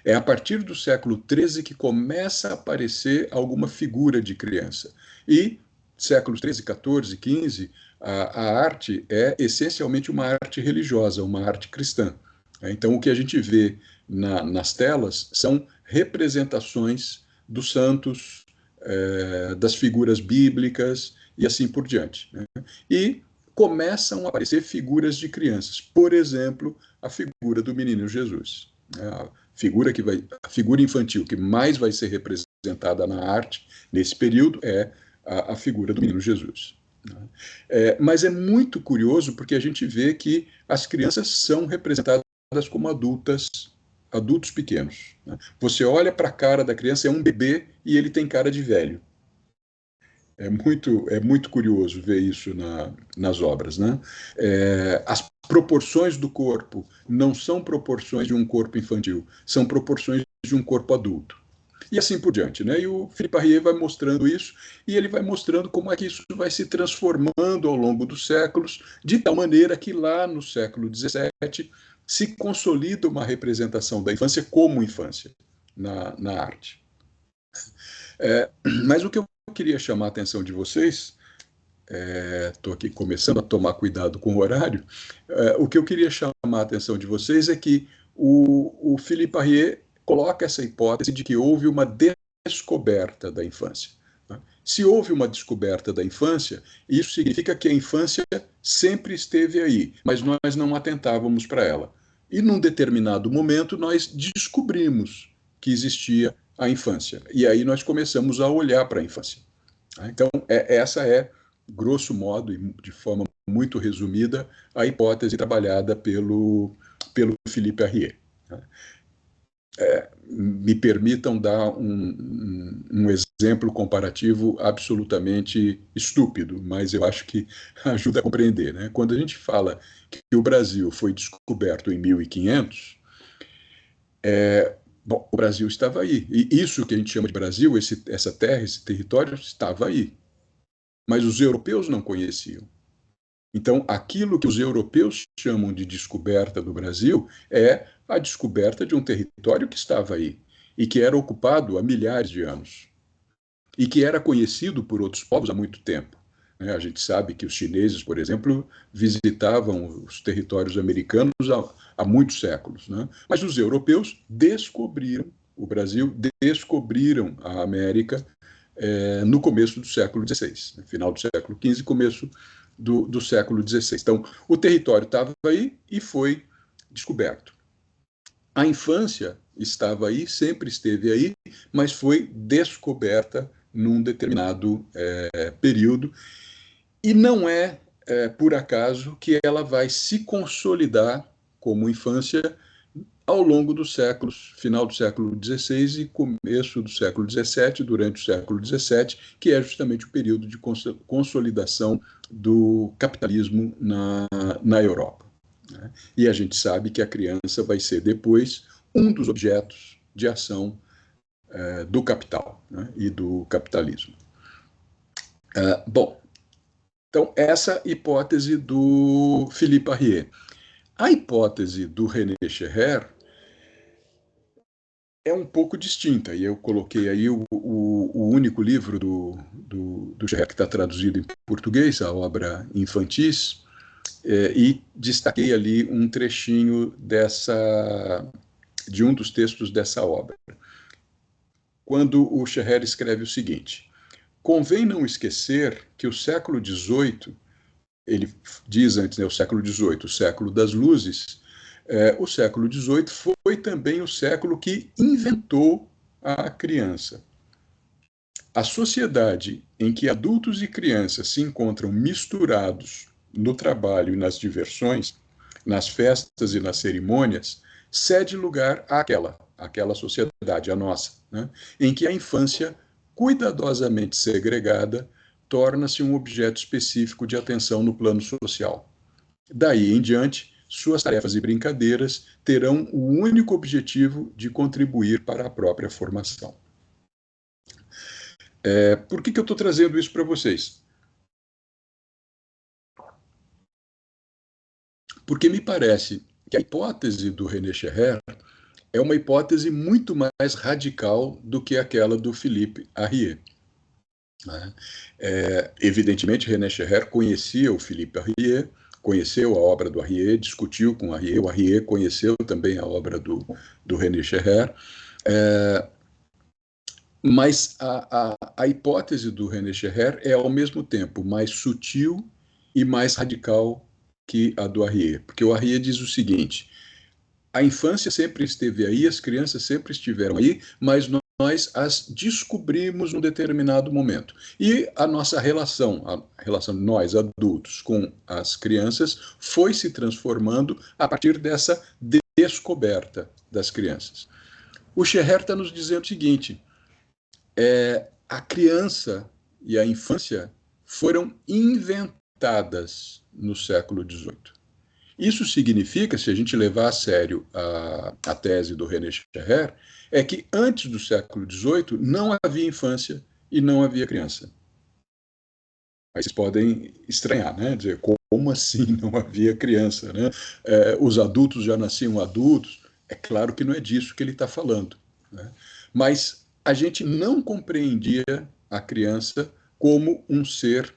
É a partir do século XIII que começa a aparecer alguma figura de criança. E séculos XIII, XIV, XV, a arte é essencialmente uma arte religiosa, uma arte cristã. Então, o que a gente vê nas telas são representações dos santos, das figuras bíblicas e assim por diante. Né? E começam a aparecer figuras de crianças. Por exemplo, a figura do menino Jesus. A figura infantil que mais vai ser representada na arte nesse período é a figura do menino Jesus. Mas é muito curioso porque a gente vê que as crianças são representadas como adultos pequenos. Você olha para a cara da criança, é um bebê e ele tem cara de velho. É muito curioso ver isso nas obras. Né? As proporções do corpo não são proporções de um corpo infantil, são proporções de um corpo adulto. E assim por diante. Né? E o Philippe Arrier vai mostrando isso, e ele vai mostrando como é que isso vai se transformando ao longo dos séculos, de tal maneira que lá no século XVII se consolida uma representação da infância como infância na arte. Mas o que eu queria chamar a atenção de vocês, estou aqui começando a tomar cuidado com o horário, o que eu queria chamar a atenção de vocês é que o Philippe Arrier coloca essa hipótese de que houve uma descoberta da infância. Né? Se houve uma descoberta da infância, isso significa que a infância sempre esteve aí, mas nós não atentávamos para ela. E num determinado momento nós descobrimos que existia a infância. E aí nós começamos a olhar para a infância. Então, essa é, grosso modo, e de forma muito resumida, a hipótese trabalhada pelo Philippe Arrier. Me permitam dar um exemplo comparativo absolutamente estúpido, mas eu acho que ajuda a compreender. Né? Quando a gente fala que o Brasil foi descoberto em 1500, bom, o Brasil estava aí. E isso que a gente chama de Brasil, essa terra, esse território, estava aí. Mas os europeus não conheciam. Então, aquilo que os europeus chamam de descoberta do Brasil é a descoberta de um território que estava aí e que era ocupado há milhares de anos e que era conhecido por outros povos há muito tempo. A gente sabe que os chineses, por exemplo, visitavam os territórios americanos há muitos séculos. Né? Mas os europeus descobriram o Brasil, descobriram a América no começo do século XVI, final do século XV, começo do século XVI. Então, o território estava aí e foi descoberto. A infância estava aí, sempre esteve aí, mas foi descoberta num determinado período, e não é, por acaso que ela vai se consolidar como infância ao longo dos séculos, final do século XVI e começo do século XVII, durante o século XVII, que é justamente o período de consolidação do capitalismo na Europa. Né? E a gente sabe que a criança vai ser depois um dos objetos de ação do capital, né, e do capitalismo. Bom, então essa hipótese do Philippe Arrier. A hipótese do René Scherrer é um pouco distinta, e eu coloquei aí o único livro do Scherrer que está traduzido em português, a obra Infantis, e destaquei ali um trechinho de um dos textos dessa obra, quando o Scherrer escreve o seguinte: convém não esquecer que o século XVIII, ele diz antes, né, o século XVIII, o século das luzes, o século XVIII foi também o século que inventou a criança. A sociedade em que adultos e crianças se encontram misturados no trabalho e nas diversões, nas festas e nas cerimônias, cede lugar àquela sociedade, a nossa, né, em que a infância, cuidadosamente segregada, torna-se um objeto específico de atenção no plano social. Daí em diante, suas tarefas e brincadeiras terão o único objetivo de contribuir para a própria formação. Por que eu estou trazendo isso para vocês? Porque me parece que a hipótese do René Scherrer é uma hipótese muito mais radical do que aquela do Philippe Arrier. Né? Evidentemente, René Scherrer conhecia o Philippe Arrier, conheceu a obra do Arrier, discutiu com o Arrier conheceu também a obra do René Scherrer, mas a hipótese do René Scherrer é, ao mesmo tempo, mais sutil e mais radical que a do Arrier, porque o Arrier diz o seguinte: a infância sempre esteve aí, as crianças sempre estiveram aí, mas nós as descobrimos num determinado momento. E a nossa relação, a relação de nós, adultos, com as crianças, foi se transformando a partir dessa descoberta das crianças. O Scherrer está nos dizendo o seguinte: a criança e a infância foram inventadas no século XVIII. Isso significa, se a gente levar a sério a tese do René Scherrer, é que antes do século XVIII não havia infância e não havia criança. Aí vocês podem estranhar, né? Dizer, como assim não havia criança? Né? Os adultos já nasciam adultos. É claro que não é disso que ele está falando. Né? Mas a gente não compreendia a criança como um ser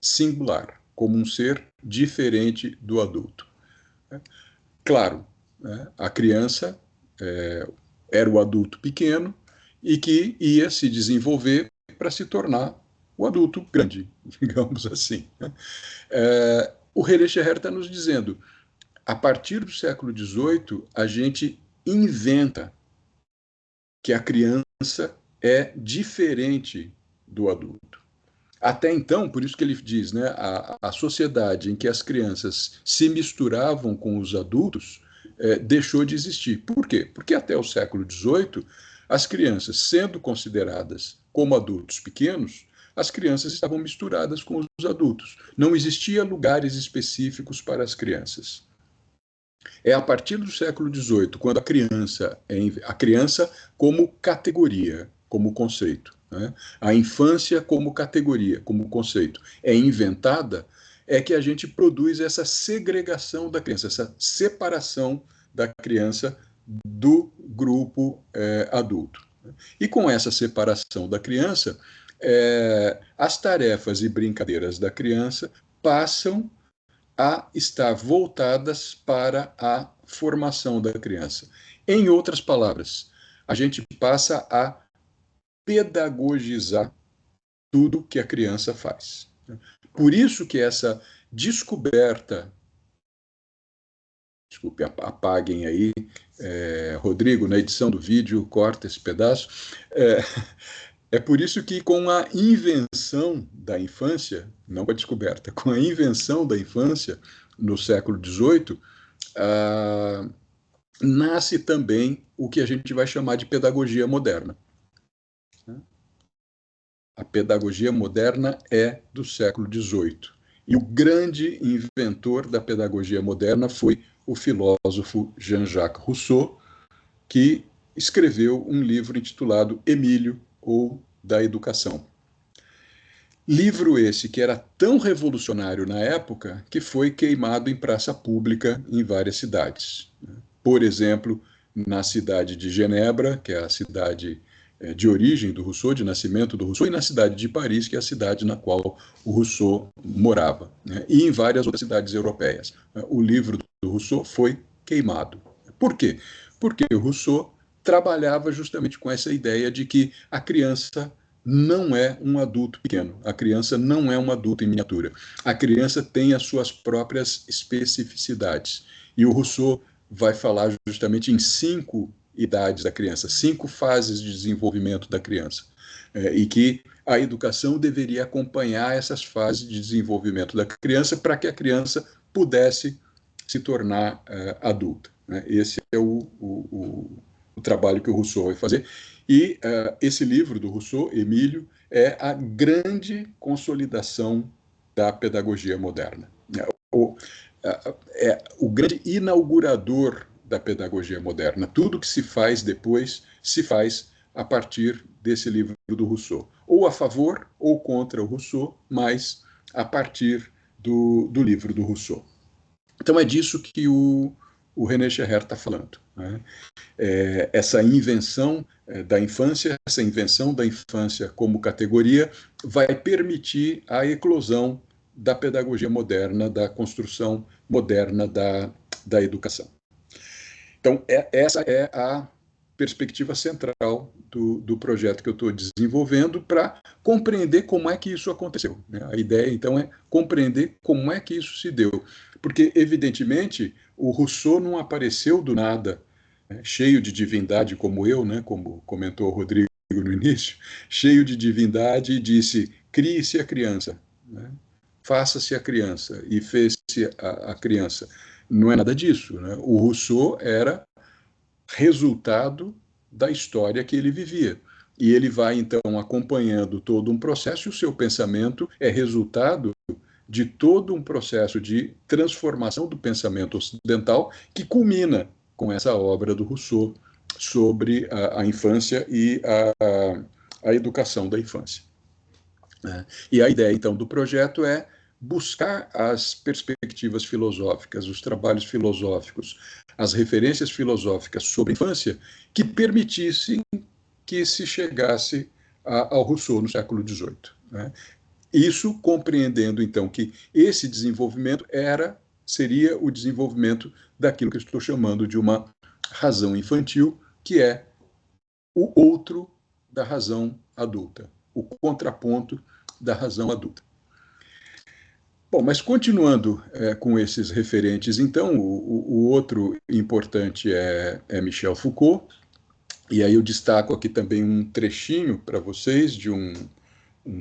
singular, como um ser diferente do adulto. Claro, né, a criança era o adulto pequeno e que ia se desenvolver para se tornar o adulto grande, digamos assim. O René Scherrer está nos dizendo, a partir do século XVIII, a gente inventa que a criança é diferente do adulto. Até então, por isso que ele diz, né, a sociedade em que as crianças se misturavam com os adultos deixou de existir. Por quê? Porque até o século XVIII, as crianças, sendo consideradas como adultos pequenos, as crianças estavam misturadas com os adultos. Não existia lugares específicos para as crianças. É a partir do século XVIII, quando a criança como categoria, como conceito, né? A infância como categoria, como conceito, é inventada, é que a gente produz essa segregação da criança, essa separação da criança do grupo adulto. E com essa separação da criança, as tarefas e brincadeiras da criança passam a estar voltadas para a formação da criança. Em outras palavras, a gente passa a pedagogizar tudo que a criança faz. Por isso que essa descoberta desculpe, apaguem aí, Rodrigo, na edição do vídeo, corta esse pedaço. É por isso que com a invenção da infância, não a descoberta, com a invenção da infância no século XVIII, nasce também o que a gente vai chamar de pedagogia moderna. A pedagogia moderna é do século XVIII. E o grande inventor da pedagogia moderna foi o filósofo Jean-Jacques Rousseau, que escreveu um livro intitulado Emílio, ou da Educação. Livro esse que era tão revolucionário na época que foi queimado em praça pública em várias cidades. Por exemplo, na cidade de Genebra, que é a cidade de origem do Rousseau, de nascimento do Rousseau, e na cidade de Paris, que é a cidade na qual o Rousseau morava, e em várias outras cidades europeias. O livro do Rousseau foi queimado. Por quê? Porque o Rousseau trabalhava justamente com essa ideia de que a criança não é um adulto pequeno, a criança não é um adulto em miniatura. A criança tem as suas próprias especificidades. E o Rousseau vai falar justamente em 5 idades da criança, 5 fases de desenvolvimento da criança. E que a educação deveria acompanhar essas fases de desenvolvimento da criança para que a criança pudesse se tornar adulta. Esse é o trabalho que o Rousseau vai fazer. E esse livro do Rousseau, Emílio, é a grande consolidação da pedagogia moderna. É o grande inaugurador da pedagogia moderna. Tudo que se faz depois se faz a partir desse livro do Rousseau. Ou a favor ou contra o Rousseau, mas a partir do livro do Rousseau. Então é disso que o René Scherrer está falando. Essa invenção da infância, essa invenção da infância como categoria, vai permitir a eclosão da pedagogia moderna, da construção moderna da educação. Então, essa é a perspectiva central do projeto que eu estou desenvolvendo para compreender como é que isso aconteceu. A ideia, então, é compreender como é que isso se deu. Porque, evidentemente, o Rousseau não apareceu do nada, cheio de divindade como eu, como comentou o Rodrigo no início, cheio de divindade e disse, crie-se a criança, faça-se a criança, e fez-se a criança. Não é nada disso. O Rousseau era resultado da história que ele vivia. E ele vai, então, acompanhando todo um processo, e o seu pensamento é resultado de todo um processo de transformação do pensamento ocidental que culmina com essa obra do Rousseau sobre a infância e a educação da infância. E a ideia, então, do projeto é buscar as perspectivas filosóficas, os trabalhos filosóficos, as referências filosóficas sobre a infância que permitissem que se chegasse ao Rousseau no século XVIII. Isso compreendendo, então, que esse desenvolvimento seria o desenvolvimento daquilo que eu estou chamando de uma razão infantil, que é o outro da razão adulta, o contraponto da razão adulta. Bom, mas continuando com esses referentes, então, o outro importante é Michel Foucault, e aí eu destaco aqui também um trechinho para vocês de um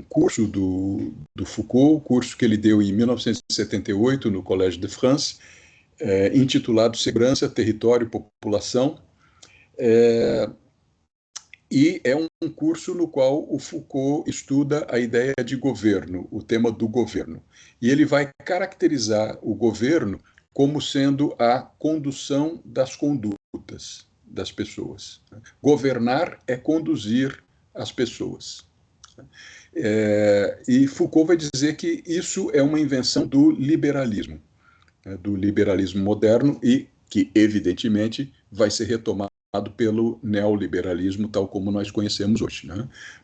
curso do Foucault, curso que ele deu em 1978 no Collège de France, intitulado Segurança, Território e População, e é um curso no qual o Foucault estuda a ideia de governo, o tema do governo. E ele vai caracterizar o governo como sendo a condução das condutas das pessoas. Governar é conduzir as pessoas. E Foucault vai dizer que isso é uma invenção do liberalismo moderno e que, evidentemente, vai ser retomado pelo neoliberalismo, tal como nós conhecemos hoje.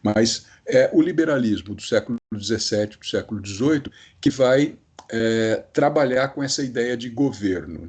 Mas é o liberalismo do século XVII, do século XVIII, que vai trabalhar com essa ideia de governo.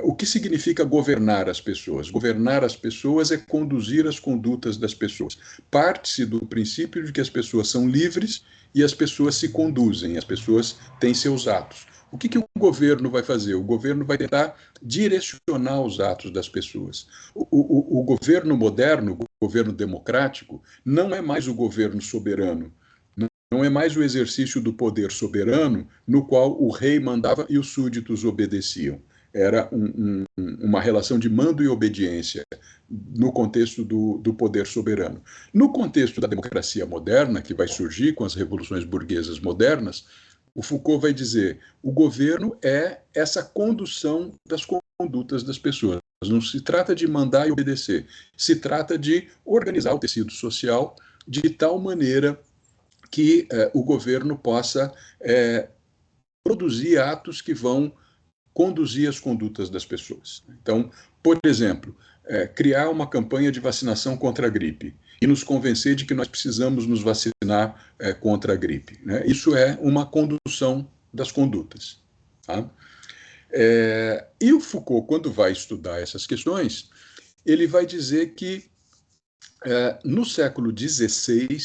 O que significa governar as pessoas? Governar as pessoas é conduzir as condutas das pessoas. Parte-se do princípio de que as pessoas são livres e as pessoas se conduzem, as pessoas têm seus atos. O que o governo vai fazer? O governo vai tentar direcionar os atos das pessoas. O governo moderno, o governo democrático, não é mais o governo soberano. Não é mais o exercício do poder soberano no qual o rei mandava e os súditos obedeciam. Era uma relação de mando e obediência no contexto do poder soberano. No contexto da democracia moderna, que vai surgir com as revoluções burguesas modernas, o Foucault vai dizer: o governo é essa condução das condutas das pessoas. Não se trata de mandar e obedecer, se trata de organizar o tecido social de tal maneira que o governo possa produzir atos que vão conduzir as condutas das pessoas. Então, por exemplo, criar uma campanha de vacinação contra a gripe e nos convencer de que nós precisamos nos vacinar contra a gripe, né? Isso é uma condução das condutas. Tá? E o Foucault, quando vai estudar essas questões, ele vai dizer que no século XVI,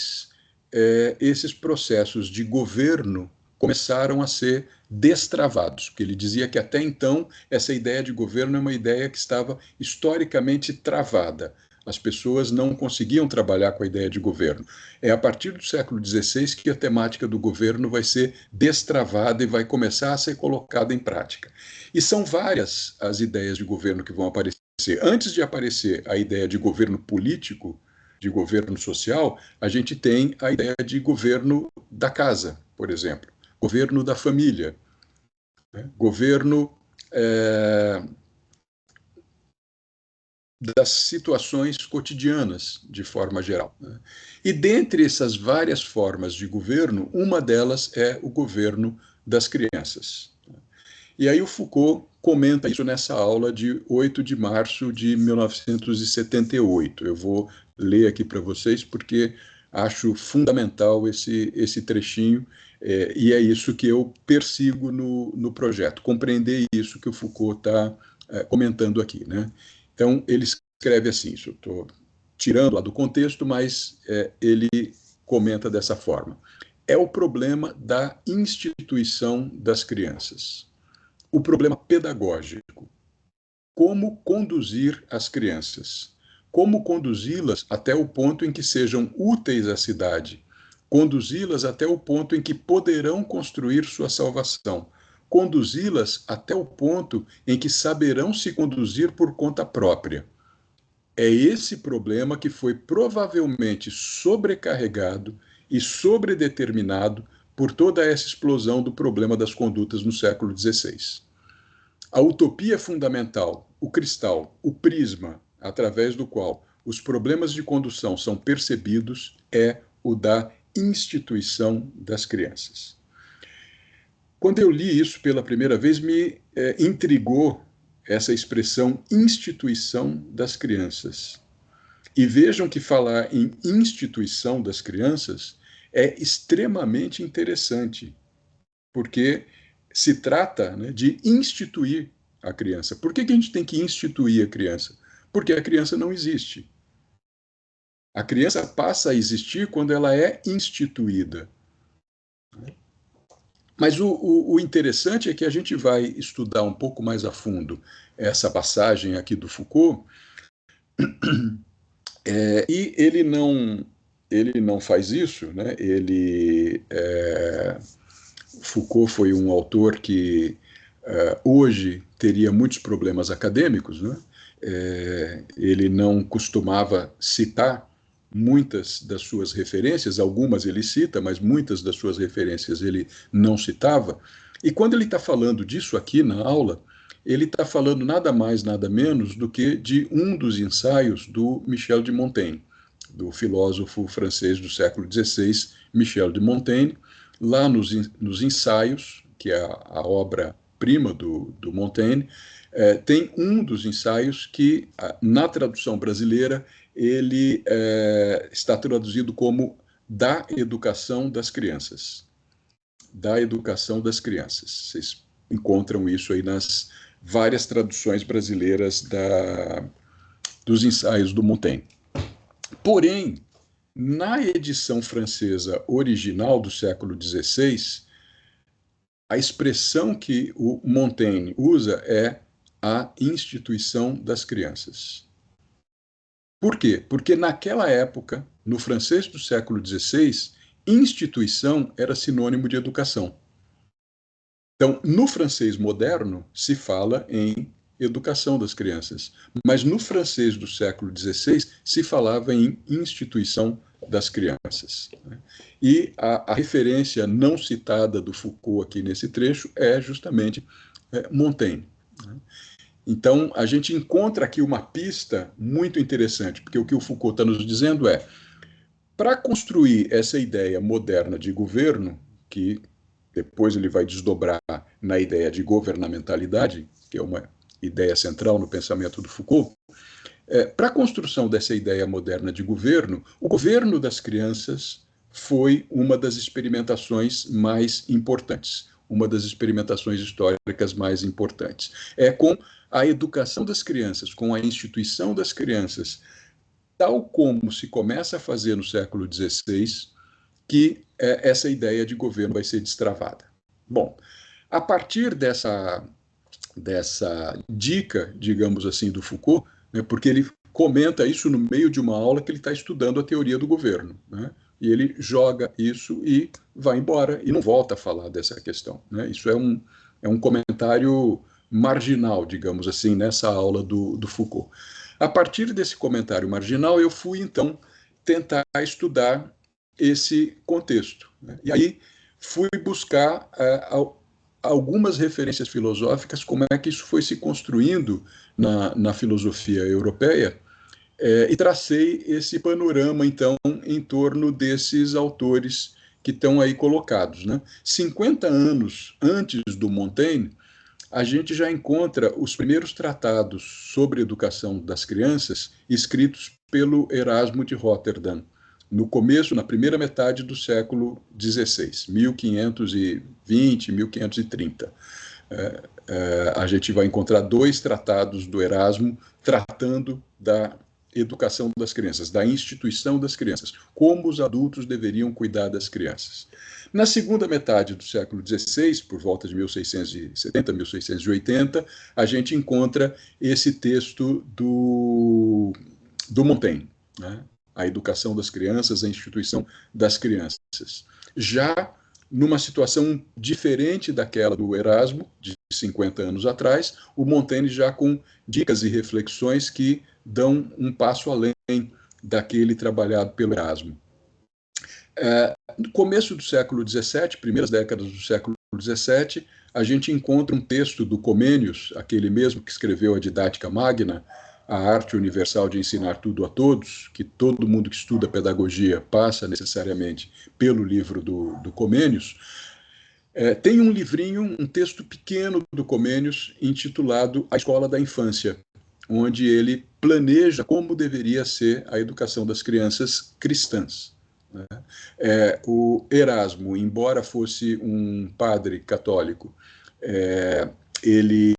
esses processos de governo começaram a ser destravados, porque ele dizia que até então essa ideia de governo é uma ideia que estava historicamente travada. As pessoas não conseguiam trabalhar com a ideia de governo. É a partir do século XVI que a temática do governo vai ser destravada e vai começar a ser colocada em prática. E são várias as ideias de governo que vão aparecer. Antes de aparecer a ideia de governo político, de governo social, a gente tem a ideia de governo da casa, por exemplo, governo da família, né? Governo das situações cotidianas, de forma geral, né? E dentre essas várias formas de governo, uma delas é o governo das crianças. E aí o Foucault comenta isso nessa aula de 8 de março de 1978. Eu vou ler aqui para vocês porque acho fundamental esse trechinho, e é isso que eu persigo no projeto, compreender isso que o Foucault está comentando aqui, né? Então, ele escreve assim, isso eu estou tirando lá do contexto, mas ele comenta dessa forma. É o problema da instituição das crianças. O problema pedagógico. Como conduzir as crianças? Como conduzi-las até o ponto em que sejam úteis à cidade? Conduzi-las até o ponto em que poderão construir sua salvação? Conduzi-las até o ponto em que saberão se conduzir por conta própria? É esse problema que foi provavelmente sobrecarregado e sobredeterminado por toda essa explosão do problema das condutas no século XVI. A utopia fundamental, o cristal, o prisma, através do qual os problemas de condução são percebidos, é o da instituição das crianças. Quando eu li isso pela primeira vez, me intrigou essa expressão instituição das crianças. E vejam que falar em instituição das crianças é extremamente interessante, porque se trata, né, de instituir a criança. Por que a gente tem que instituir a criança? Porque a criança não existe. A criança passa a existir quando ela é instituída. Mas o interessante é que a gente vai estudar um pouco mais a fundo essa passagem aqui do Foucault, e ele não faz isso, né? Foucault foi um autor que hoje teria muitos problemas acadêmicos, né? Ele não costumava citar muitas das suas referências, algumas ele cita, mas muitas das suas referências ele não citava. E quando ele está falando disso aqui na aula, ele está falando nada mais, nada menos do que de um dos ensaios do Michel de Montaigne, do filósofo francês do século XVI, Michel de Montaigne. Lá nos ensaios, que é a obra-prima do Montaigne, tem um dos ensaios que, na tradução brasileira, ele está traduzido como Da Educação das Crianças. Da Educação das Crianças. Vocês encontram isso aí nas várias traduções brasileiras dos ensaios do Montaigne. Porém, na edição francesa original do século XVI, a expressão que o Montaigne usa é a instituição das crianças. Por quê? Porque naquela época, no francês do século XVI, instituição era sinônimo de educação. Então, no francês moderno, se fala em educação das crianças, mas no francês do século XVI se falava em instituição das crianças. E a referência não citada do Foucault aqui nesse trecho é justamente Montaigne. Então, a gente encontra aqui uma pista muito interessante, porque o que o Foucault está nos dizendo é, para construir essa ideia moderna de governo, que depois ele vai desdobrar na ideia de governamentalidade, que é uma ideia central no pensamento do Foucault, para a construção dessa ideia moderna de governo, o governo das crianças foi uma das experimentações mais importantes, uma das experimentações históricas mais importantes. É com a educação das crianças, com a instituição das crianças, tal como se começa a fazer no século XVI, que essa ideia de governo vai ser destravada. Bom, a partir dessa dica, digamos assim, do Foucault, né, porque ele comenta isso no meio de uma aula que ele está estudando a teoria do governo, né, e ele joga isso e vai embora e não volta a falar dessa questão. Né, isso é um comentário marginal, digamos assim, nessa aula do Foucault. A partir desse comentário marginal, eu fui, então, tentar estudar esse contexto. Né? E aí fui buscar algumas referências filosóficas, como é que isso foi se construindo na filosofia europeia, e tracei esse panorama, então, em torno desses autores que estão aí colocados. Né? 50 anos antes do Montaigne, a gente já encontra os primeiros tratados sobre educação das crianças escritos pelo Erasmo de Roterdã, no começo, na primeira metade do século XVI, 1520, 1530. A gente vai encontrar 2 tratados do Erasmo tratando da educação das crianças, da instituição das crianças, como os adultos deveriam cuidar das crianças. Na segunda metade do século XVI, por volta de 1670, 1680, a gente encontra esse texto do Montaigne, né? A educação das crianças, a instituição das crianças. Já numa situação diferente daquela do Erasmo, de 50 anos atrás, o Montaigne já com dicas e reflexões que dão um passo além daquele trabalhado pelo Erasmo. No começo do século XVII, primeiras décadas do século XVII, a gente encontra um texto do Comênios, aquele mesmo que escreveu a Didática Magna, a arte universal de ensinar tudo a todos, que todo mundo que estuda pedagogia passa necessariamente pelo livro do Comênios. Tem um livrinho, um texto pequeno do Comênios, intitulado A Escola da Infância, onde ele planeja como deveria ser a educação das crianças cristãs. O Erasmo, embora fosse um padre católico, ele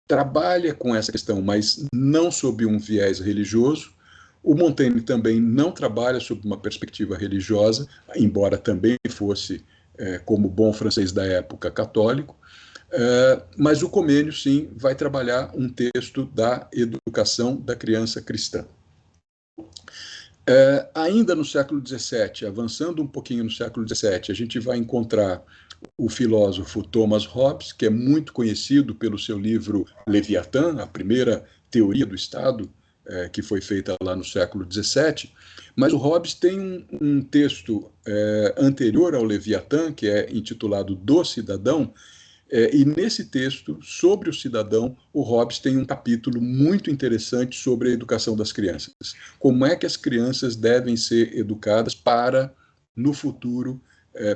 trabalha com essa questão, mas não sob um viés religioso. O Montaigne também não trabalha sob uma perspectiva religiosa, embora também fosse, como bom francês da época, católico. Mas o Comênios, sim, vai trabalhar um texto da educação da criança cristã. Ainda no século XVII, avançando um pouquinho no século XVII, a gente vai encontrar o filósofo Thomas Hobbes, que é muito conhecido pelo seu livro Leviatã, a primeira teoria do Estado, que foi feita lá no século XVII. Mas o Hobbes tem um texto anterior ao Leviatã, que é intitulado Do Cidadão, e nesse texto, sobre o cidadão, o Hobbes tem um capítulo muito interessante sobre a educação das crianças. Como é que as crianças devem ser educadas para, no futuro,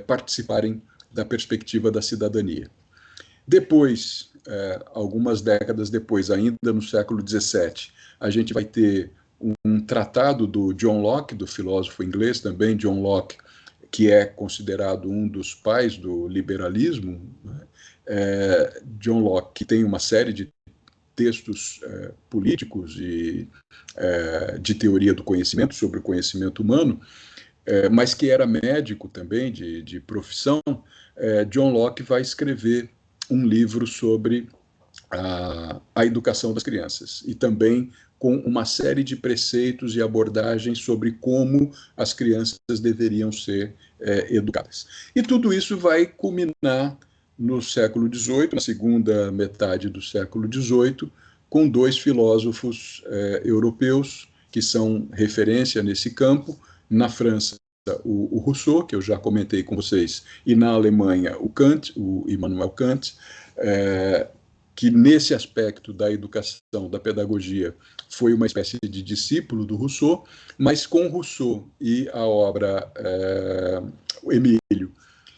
participarem da perspectiva da cidadania. Depois, algumas décadas depois, ainda no século XVII, a gente vai ter um tratado do John Locke, do filósofo inglês também, John Locke, que é considerado um dos pais do liberalismo, né? John Locke, que tem uma série de textos políticos e de teoria do conhecimento, sobre o conhecimento humano, mas que era médico também, de profissão, John Locke vai escrever um livro sobre a educação das crianças, e também com uma série de preceitos e abordagens sobre como as crianças deveriam ser educadas. E tudo isso vai culminar no século XVIII, na segunda metade do século XVIII, com dois filósofos europeus que são referência nesse campo. Na França, o Rousseau, que eu já comentei com vocês, e na Alemanha, o Kant, o Immanuel Kant, que nesse aspecto da educação, da pedagogia, foi uma espécie de discípulo do Rousseau, mas com Rousseau e a obra Emílio,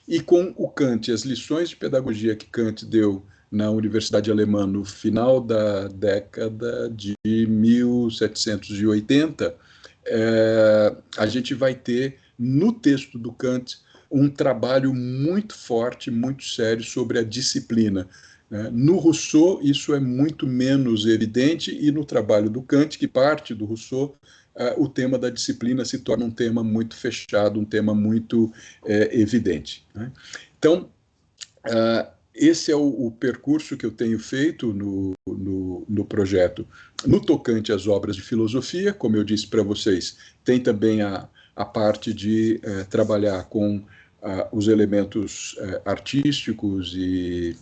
e com o Kant, as lições de pedagogia que Kant deu na Universidade Alemã no final da década de 1780, a gente vai ter, no texto do Kant, um trabalho muito forte, muito sério sobre a disciplina. No Rousseau, isso é muito menos evidente, e no trabalho do Kant, que parte do Rousseau, o tema da disciplina se torna um tema muito fechado, um tema muito evidente. Então, esse é o percurso que eu tenho feito no projeto. No tocante às obras de filosofia, como eu disse para vocês, tem também a parte de trabalhar com os elementos artísticos e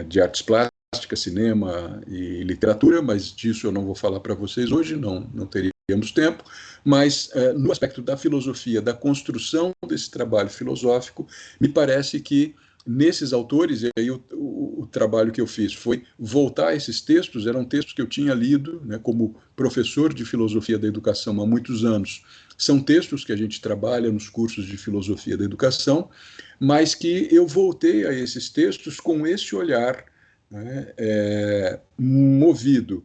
de artes plásticas, cinema e literatura, mas disso eu não vou falar para vocês hoje, não teríamos tempo. Mas no aspecto da filosofia, da construção desse trabalho filosófico, me parece que nesses autores, e aí o trabalho que eu fiz foi voltar a esses textos. Eram textos que eu tinha lido, né, como professor de filosofia da educação há muitos anos. São textos que a gente trabalha nos cursos de filosofia da educação, mas que eu voltei a esses textos com esse olhar, né, movido,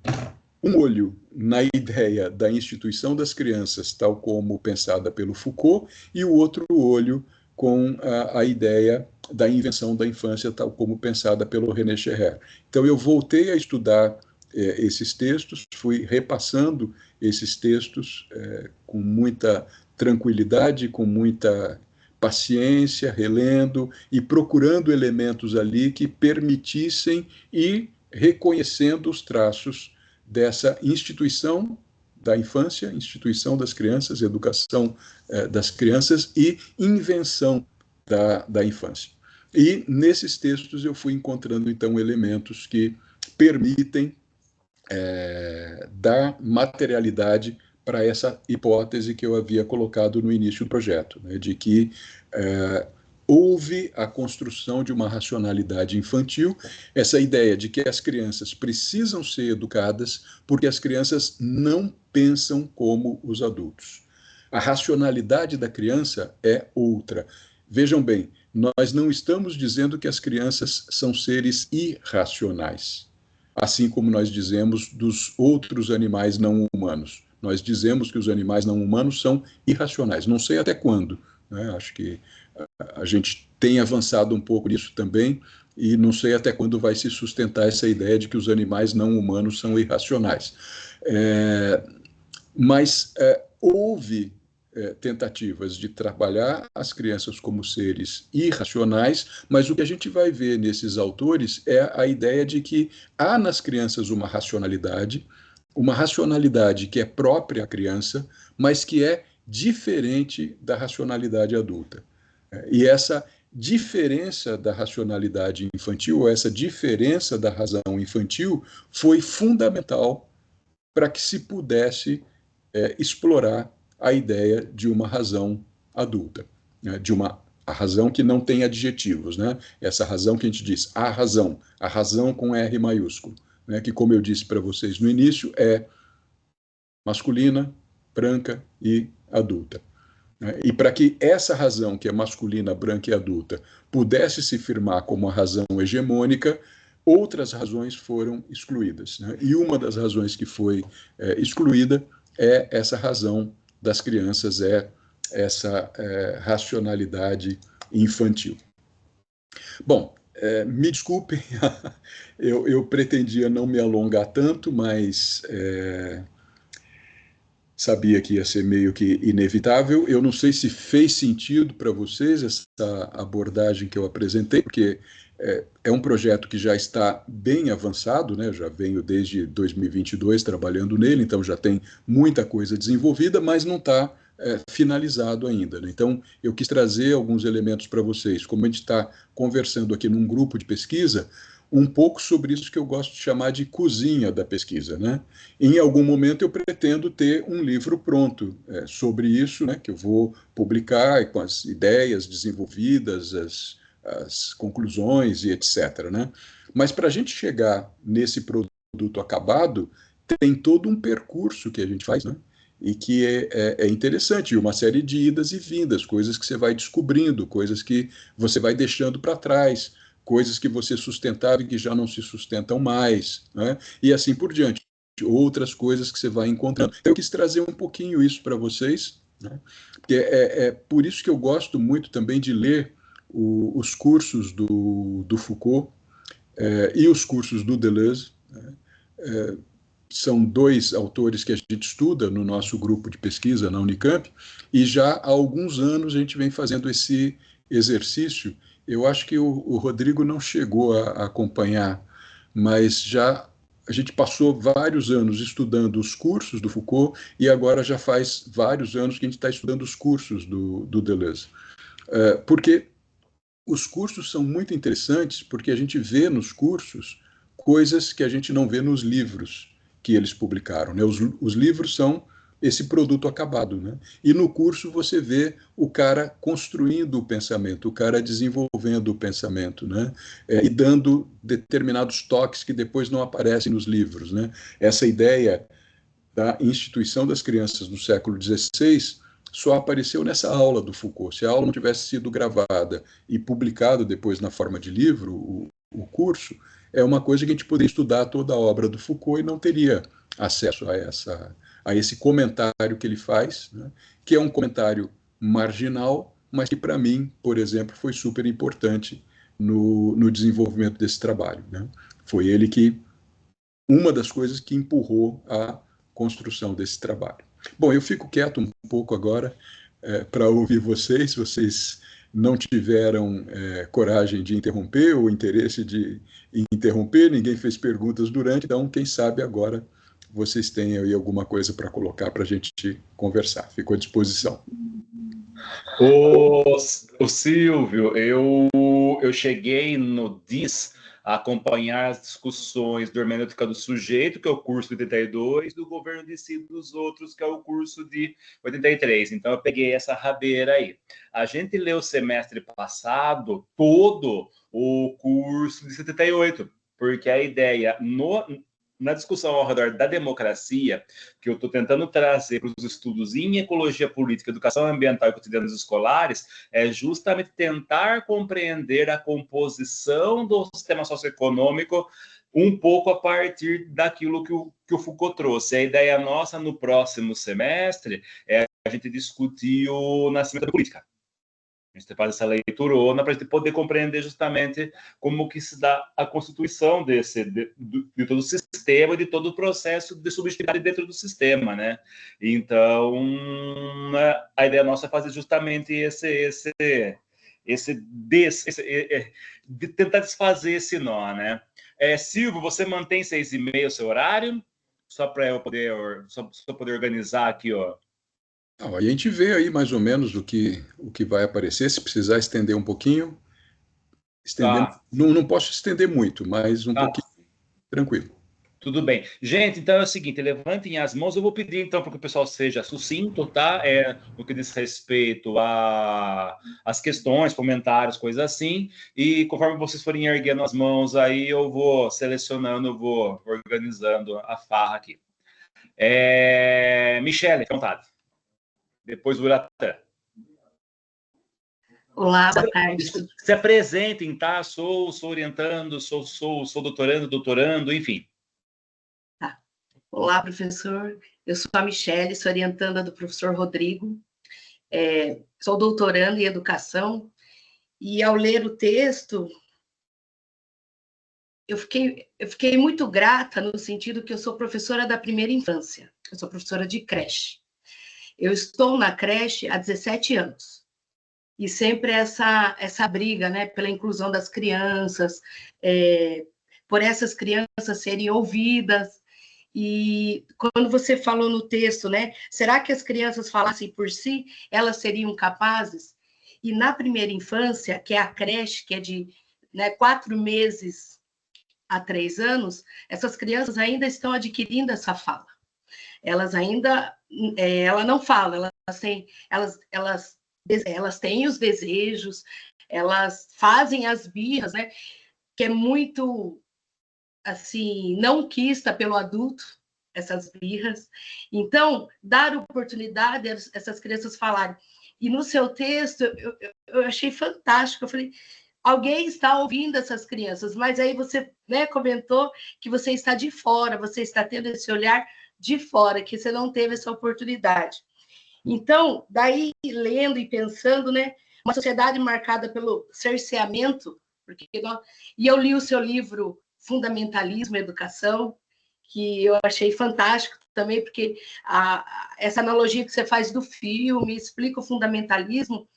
um olho na ideia da instituição das crianças, tal como pensada pelo Foucault, e o outro olho com a ideia da invenção da infância, tal como pensada pelo René Scherrer. Então, eu voltei a estudar esses textos, fui repassando esses textos com muita tranquilidade, com muita paciência, relendo e procurando elementos ali que permitissem ir reconhecendo os traços dessa instituição da infância, instituição das crianças, educação das crianças e invenção da infância. E nesses textos eu fui encontrando, então, elementos que permitem dar materialidade para essa hipótese que eu havia colocado no início do projeto, né, de que houve a construção de uma racionalidade infantil, essa ideia de que as crianças precisam ser educadas porque as crianças não pensam como os adultos. A racionalidade da criança é outra. Vejam bem, nós não estamos dizendo que as crianças são seres irracionais, assim como nós dizemos dos outros animais não humanos. Nós dizemos que os animais não humanos são irracionais. Não sei até quando, né? Acho que a gente tem avançado um pouco nisso também, e não sei até quando vai se sustentar essa ideia de que os animais não humanos são irracionais. Mas houve tentativas de trabalhar as crianças como seres irracionais, mas o que a gente vai ver nesses autores é a ideia de que há nas crianças uma racionalidade que é própria à criança, mas que é diferente da racionalidade adulta. E essa diferença da racionalidade infantil, ou essa diferença da razão infantil, foi fundamental para que se pudesse explorar a ideia de uma razão adulta, né? A razão que não tem adjetivos, né? Essa razão que a gente diz, a razão com R maiúsculo, né? Que, como eu disse para vocês no início, é masculina, branca e adulta. E para que essa razão, que é masculina, branca e adulta, pudesse se firmar como a razão hegemônica, outras razões foram excluídas, né? E uma das razões que foi excluída é essa razão das crianças, essa racionalidade infantil. Bom, me desculpem, eu pretendia não me alongar tanto, mas sabia que ia ser meio que inevitável. Eu não sei se fez sentido para vocês essa abordagem que eu apresentei, porque é um projeto que já está bem avançado, né? Já venho desde 2022 trabalhando nele, então já tem muita coisa desenvolvida, mas não está finalizado ainda, né? Então, eu quis trazer alguns elementos para vocês. Como a gente está conversando aqui num grupo de pesquisa, um pouco sobre isso que eu gosto de chamar de cozinha da pesquisa, né? Em algum momento eu pretendo ter um livro pronto sobre isso, né? Que eu vou publicar com as ideias desenvolvidas, as conclusões e etc., né? Mas para a gente chegar nesse produto acabado, tem todo um percurso que a gente faz, né? E que é interessante, uma série de idas e vindas, coisas que você vai descobrindo, coisas que você vai deixando para trás, coisas que você sustentava e que já não se sustentam mais, né? E assim por diante, outras coisas que você vai encontrando. Eu quis trazer um pouquinho isso para vocês, né? Porque é por isso que eu gosto muito também de ler os cursos do Foucault e os cursos do Deleuze, né? São dois autores que a gente estuda no nosso grupo de pesquisa na Unicamp, e já há alguns anos a gente vem fazendo esse exercício. Eu acho que o Rodrigo não chegou a acompanhar, mas já a gente passou vários anos estudando os cursos do Foucault e agora já faz vários anos que a gente está estudando os cursos do Deleuze. Porque os cursos são muito interessantes, porque a gente vê nos cursos coisas que a gente não vê nos livros que eles publicaram, né? Os livros são esse produto acabado, né? E no curso você vê o cara construindo o pensamento, o cara desenvolvendo o pensamento, né? E dando determinados toques que depois não aparecem nos livros, né? Essa ideia da instituição das crianças no século XVI só apareceu nessa aula do Foucault. Se a aula não tivesse sido gravada e publicada depois na forma de livro, o curso, é uma coisa que a gente poderia estudar toda a obra do Foucault e não teria acesso a esse comentário que ele faz, né? Que é um comentário marginal, mas que para mim, por exemplo, foi super importante no desenvolvimento desse trabalho, né? Foi ele que uma das coisas que empurrou a construção desse trabalho. Bom, eu fico quieto um pouco agora para ouvir vocês. Vocês não tiveram coragem de interromper ou interesse de interromper, ninguém fez perguntas durante, então, quem sabe agora vocês têm aí alguma coisa para colocar para a gente conversar. Fico à disposição. O Silvio, eu cheguei no DIS a acompanhar as discussões do Hermenêutica do Sujeito, que é o curso de 82, do Governo de Si dos Outros, que é o curso de 83. Então, eu peguei essa rabeira aí. A gente leu o semestre passado todo o curso de 78, porque a ideia na discussão ao redor da democracia, que eu estou tentando trazer para os estudos em ecologia política, educação ambiental e cotidianos escolares, é justamente tentar compreender a composição do sistema socioeconômico um pouco a partir daquilo que o Foucault trouxe. A ideia nossa no próximo semestre é a gente discutir o nascimento da política. A gente faz essa leiturona para a gente poder compreender justamente como que se dá a constituição de todo o sistema e de todo o processo de subjetividade dentro do sistema, né? Então, a ideia nossa é fazer justamente de tentar desfazer esse nó, né? Silvio, você mantém 6h30 o seu horário? Só para eu poder organizar aqui, ó. Não, a gente vê aí mais ou menos o que vai aparecer, se precisar estender um pouquinho, estender, Tá, não posso estender muito, mas um tá. pouquinho, tranquilo. Tudo bem. Gente, então é o seguinte, levantem as mãos. Eu vou pedir, então, para que o pessoal seja sucinto, tá? No que diz respeito às questões, comentários, coisas assim. E conforme vocês forem erguendo as mãos aí, eu vou selecionando, eu vou organizando a farra aqui. Michele, à vontade. Depois o Uratã. Olá, boa tarde. Se apresentem, tá? Sou orientando, sou doutorando, enfim. Tá. Olá, professor. Eu sou a Michele, sou orientanda do professor Rodrigo. Sou doutoranda em educação. E ao ler o texto, eu fiquei muito grata no sentido que eu sou professora da primeira infância. Eu sou professora de creche. Eu estou na creche há 17 anos. E sempre essa briga, né, pela inclusão das crianças, por essas crianças serem ouvidas. E quando você falou no texto, né, será que as crianças falassem por si, elas seriam capazes? E na primeira infância, que é a creche, que é de, né, 4 meses a 3 anos, essas crianças ainda estão adquirindo essa fala. Elas ainda, ela não fala, elas têm os desejos, elas fazem as birras, né, que é muito, assim, não quista pelo adulto, essas birras. Então, dar oportunidade a essas crianças falarem. E no seu texto, eu achei fantástico. Eu falei, alguém está ouvindo essas crianças, mas aí você, né, comentou que você está de fora, você está tendo esse olhar de fora, que você não teve essa oportunidade. Então, daí, lendo e pensando, né, uma sociedade marcada pelo cerceamento, e eu li o seu livro Fundamentalismo e Educação, que eu achei fantástico também, porque essa analogia que você faz do filme explica o fundamentalismo,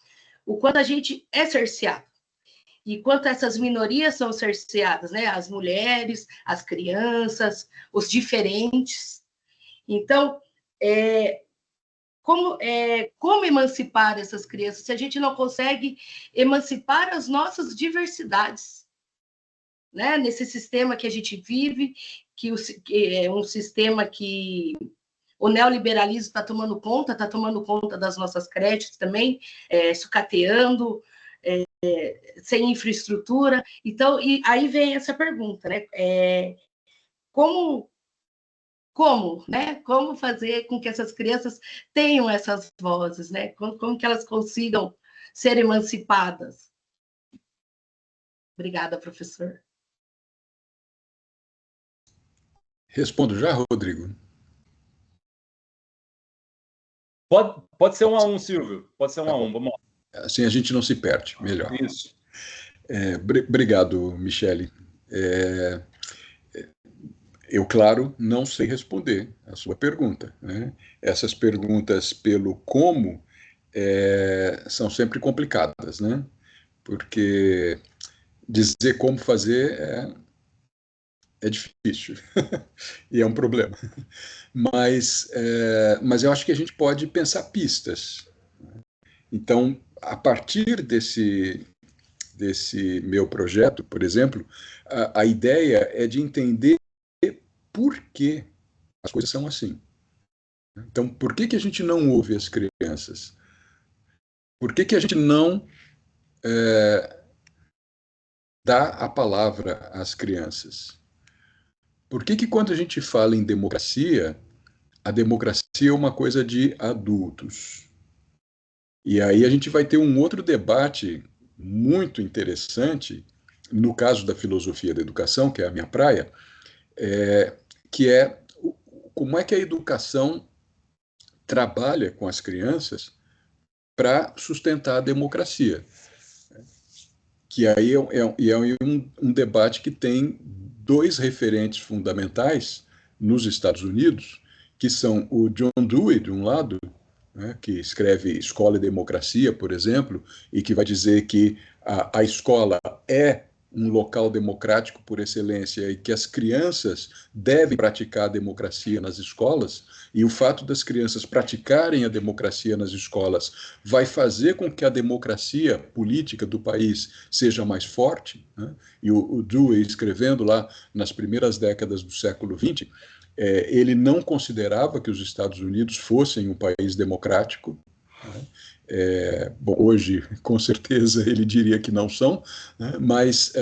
o quanto a gente é cerceado, e quanto essas minorias são cerceadas, né? As mulheres, as crianças, os diferentes. Então, como emancipar essas crianças se a gente não consegue emancipar as nossas diversidades? Né? Nesse sistema que a gente vive, que é um sistema que o neoliberalismo está tomando conta das nossas creches também, sucateando, sem infraestrutura. Então, e aí vem essa pergunta, né? Como, né? Como fazer com que essas crianças tenham essas vozes, né? Como que elas consigam ser emancipadas? Obrigada, professor. Respondo já, Rodrigo? Pode ser 1-1, Silvio. Pode ser 1-1. Vamos lá. Assim a gente não se perde. Melhor. Isso. Obrigado, Michele. Eu, claro, não sei responder a sua pergunta, né? Essas perguntas pelo como são sempre complicadas, né? Porque dizer como fazer é difícil e é um problema. Mas eu acho que a gente pode pensar pistas. Então, a partir desse meu projeto, por exemplo, a ideia é de entender por que as coisas são assim. Então, por que a gente não ouve as crianças? Por que a gente não dá a palavra às crianças? Por que quando a gente fala em democracia, a democracia é uma coisa de adultos? E aí a gente vai ter um outro debate muito interessante, no caso da filosofia da educação, que é a minha praia, que é como é que a educação trabalha com as crianças para sustentar a democracia. Que aí é um debate que tem dois referentes fundamentais nos Estados Unidos, que são o John Dewey, de um lado, né, que escreve Escola e Democracia, por exemplo, e que vai dizer que a escola é um local democrático por excelência e que as crianças devem praticar a democracia nas escolas, e o fato das crianças praticarem a democracia nas escolas vai fazer com que a democracia política do país seja mais forte, né? E o Dewey, escrevendo lá nas primeiras décadas do século XX, ele não considerava que os Estados Unidos fossem um país democrático, né? Bom, hoje, com certeza, ele diria que não são, né? Mas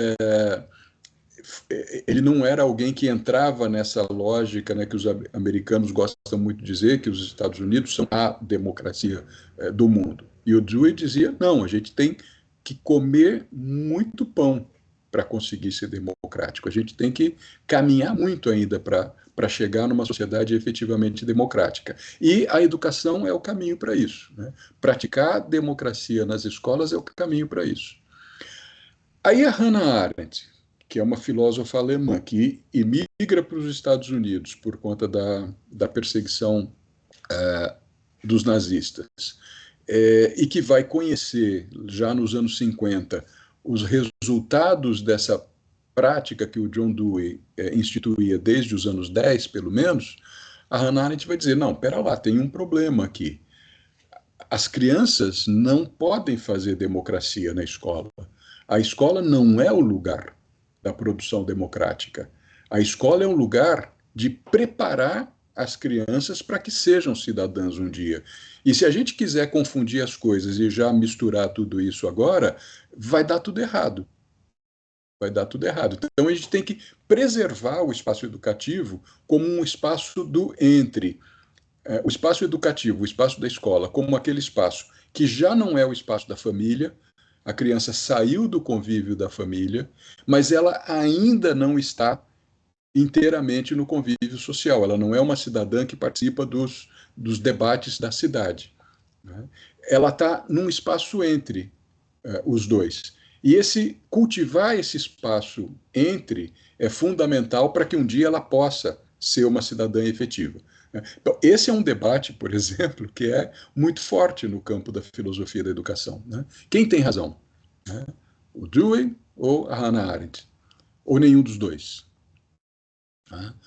ele não era alguém que entrava nessa lógica, né, que os americanos gostam muito de dizer, que os Estados Unidos são a democracia do mundo. E o Dewey dizia, não, a gente tem que comer muito pão para conseguir ser democrático. A gente tem que caminhar muito ainda para chegar numa sociedade efetivamente democrática. E a educação é o caminho para isso, né? Praticar democracia nas escolas é o caminho para isso. Aí a Hannah Arendt, que é uma filósofa alemã que emigra para os Estados Unidos por conta da perseguição dos nazistas, e que vai conhecer, já nos anos 50, os resultados dessa prática que o John Dewey instituía desde os anos 10, pelo menos, a Hannah Arendt vai dizer, não, pera lá, tem um problema aqui. As crianças não podem fazer democracia na escola. A escola não é o lugar da produção democrática. A escola é um lugar de preparar as crianças para que sejam cidadãs um dia. E se a gente quiser confundir as coisas e já misturar tudo isso agora, vai dar tudo errado. Vai dar tudo errado. Então, a gente tem que preservar o espaço educativo como um espaço do entre. O espaço educativo, o espaço da escola, como aquele espaço que já não é o espaço da família, a criança saiu do convívio da família, mas ela ainda não está inteiramente no convívio social, ela não é uma cidadã que participa dos debates da cidade. Né? Ela está num espaço entre os dois. E cultivar esse espaço entre é fundamental para que um dia ela possa ser uma cidadã efetiva. Então, esse é um debate, por exemplo, que é muito forte no campo da filosofia da educação. Né? Quem tem razão? Né? O Dewey ou a Hannah Arendt? Ou nenhum dos dois?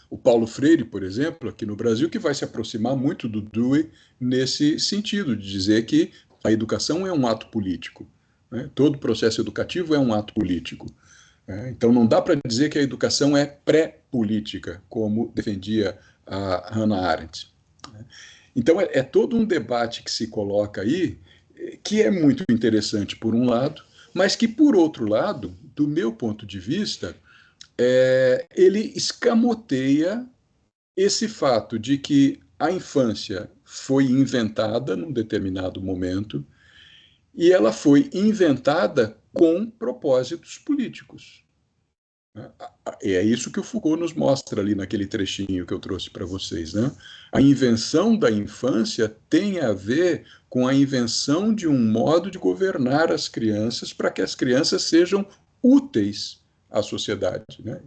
O Paulo Freire, por exemplo, aqui no Brasil, que vai se aproximar muito do Dewey nesse sentido, de dizer que a educação é um ato político. Né? Todo processo educativo é um ato político. Então, não dá para dizer que a educação é pré-política, como defendia a Hannah Arendt. Então, é todo um debate que se coloca aí, que é muito interessante por um lado, mas que, por outro lado, do meu ponto de vista, ele escamoteia esse fato de que a infância foi inventada num determinado momento e ela foi inventada com propósitos políticos. É isso que o Foucault nos mostra ali naquele trechinho que eu trouxe para vocês. Né? A invenção da infância tem a ver com a invenção de um modo de governar as crianças para que as crianças sejam úteis à sociedade. Né?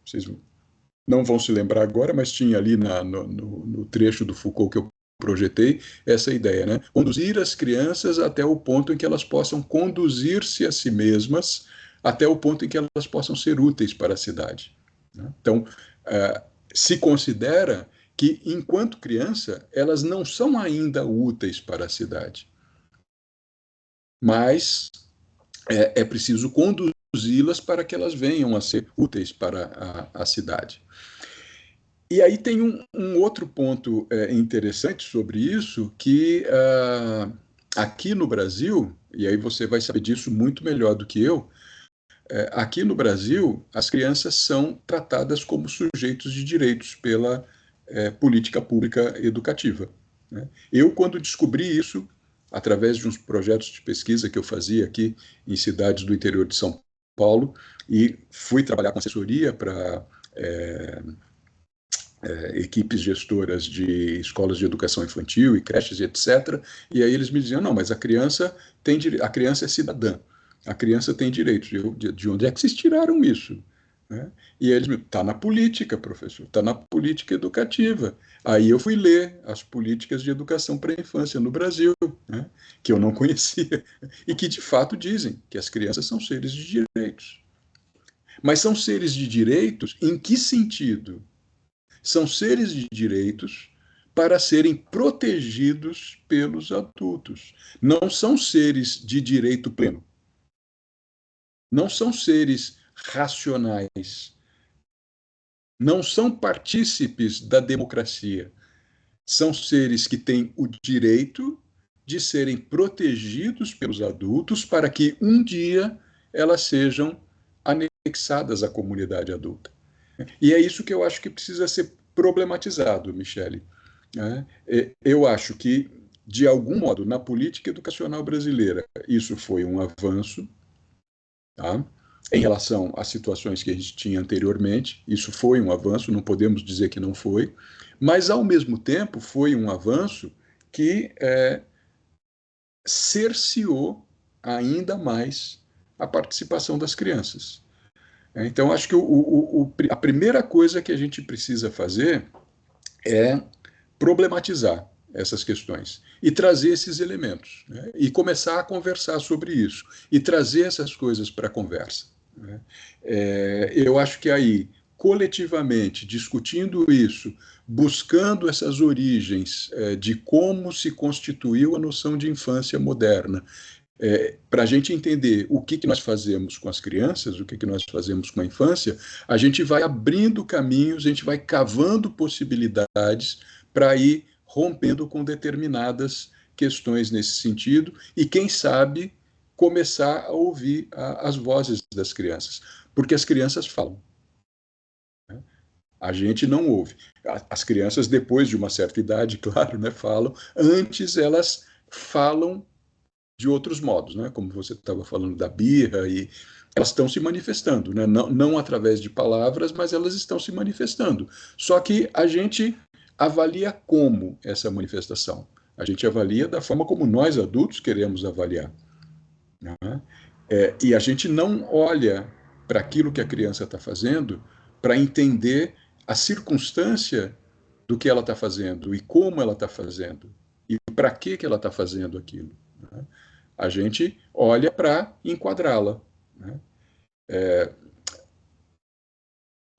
Vocês não vão se lembrar agora, mas tinha ali no trecho do Foucault que eu projetei essa ideia, né? Conduzir as crianças até o ponto em que elas possam conduzir-se a si mesmas, até o ponto em que elas possam ser úteis para a cidade. Né? Então, se considera que, enquanto criança, elas não são ainda úteis para a cidade. Mas é preciso conduzi-las para que elas venham a ser úteis para a cidade. E aí tem um outro ponto interessante sobre isso, que aqui no Brasil, e aí você vai saber disso muito melhor do que eu, aqui no Brasil, as crianças são tratadas como sujeitos de direitos pela política pública educativa. Né? Eu, quando descobri isso, através de uns projetos de pesquisa que eu fazia aqui em cidades do interior de São Paulo, e fui trabalhar com assessoria para equipes gestoras de escolas de educação infantil e creches, etc. E aí eles me diziam, não, mas a criança é cidadã, a criança tem direitos. De onde é que vocês tiraram isso? Né? E eles me está na política, professor, está na política educativa. Aí eu fui ler as políticas de educação para a infância no Brasil, né? Que eu não conhecia, e que de fato dizem que as crianças são seres de direitos. Mas são seres de direitos em que sentido? São seres de direitos para serem protegidos pelos adultos. Não são seres de direito pleno. Não são seres racionais. Não são partícipes da democracia. São seres que têm o direito de serem protegidos pelos adultos para que um dia elas sejam anexadas à comunidade adulta. E é isso que eu acho que precisa ser problematizado, Michele. Eu acho que, de algum modo, na política educacional brasileira, isso foi um avanço, tá? Em relação às situações que a gente tinha anteriormente, isso foi um avanço, não podemos dizer que não foi, mas, ao mesmo tempo, foi um avanço que cerceou ainda mais a participação das crianças. Então, acho que a primeira coisa que a gente precisa fazer é problematizar essas questões, e trazer esses elementos, né? E começar a conversar sobre isso, e trazer essas coisas para a conversa, né? Eu acho que aí, coletivamente, discutindo isso, buscando essas origens de como se constituiu a noção de infância moderna, para a gente entender o que nós fazemos com as crianças, o que nós fazemos com a infância, a gente vai abrindo caminhos, a gente vai cavando possibilidades para ir rompendo com determinadas questões nesse sentido e, quem sabe, começar a ouvir as vozes das crianças, porque as crianças falam. A gente não ouve. As crianças, depois de uma certa idade, claro, né, falam. Antes, elas falam de outros modos, né? Como você estava falando da birra, e elas estão se manifestando, né? Não através de palavras, mas elas estão se manifestando. Só que a gente avalia como essa manifestação. A gente avalia da forma como nós, adultos, queremos avaliar, né? E a gente não olha para aquilo que a criança está fazendo para entender a circunstância do que ela está fazendo e como ela está fazendo e para que ela está fazendo aquilo, né? A gente olha para enquadrá-la, né?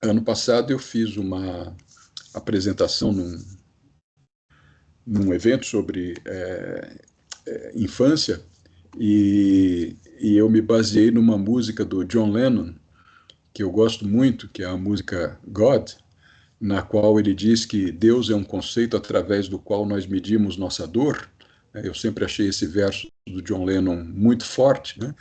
Ano passado eu fiz uma apresentação num evento sobre infância e eu me baseei numa música do John Lennon, que eu gosto muito, que é a música God, na qual ele diz que Deus é um conceito através do qual nós medimos nossa dor. Eu sempre achei esse verso do John Lennon muito forte, né?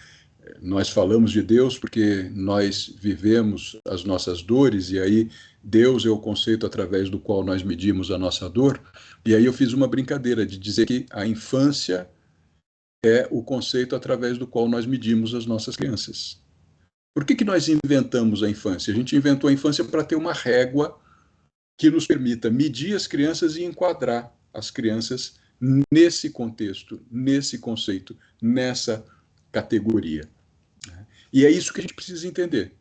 Nós falamos de Deus porque nós vivemos as nossas dores, e aí Deus é o conceito através do qual nós medimos a nossa dor. E aí eu fiz uma brincadeira de dizer que a infância é o conceito através do qual nós medimos as nossas crianças. Por que nós inventamos a infância? A gente inventou a infância para ter uma régua que nos permita medir as crianças e enquadrar as crianças nesse contexto, nesse conceito, nessa categoria. E é isso que a gente precisa entender.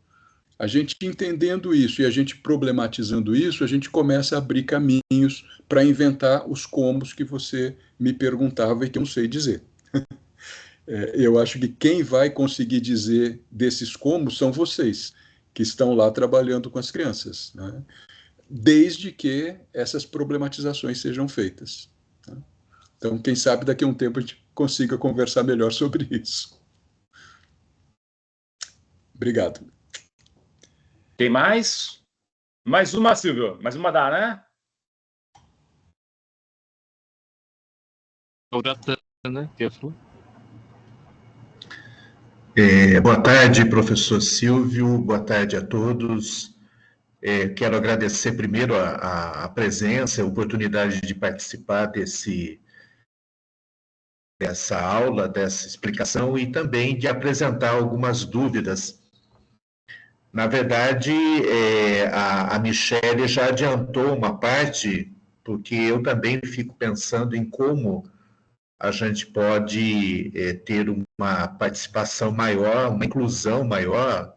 A gente entendendo isso e a gente problematizando isso, a gente começa a abrir caminhos para inventar os comos que você me perguntava e que eu não sei dizer. Eu acho que quem vai conseguir dizer desses comos são vocês, que estão lá trabalhando com as crianças, né? Desde que essas problematizações sejam feitas, né? Então, quem sabe daqui a um tempo a gente consiga conversar melhor sobre isso. Obrigado. Tem mais? Mais uma, Silvio. Mais uma dá, né? Né? Boa tarde, professor Silvio. Boa tarde a todos. Quero agradecer primeiro a presença, a oportunidade de participar dessa aula, dessa explicação e também de apresentar algumas dúvidas. Na verdade, a Michele já adiantou uma parte, porque eu também fico pensando em como a gente pode ter uma participação maior, uma inclusão maior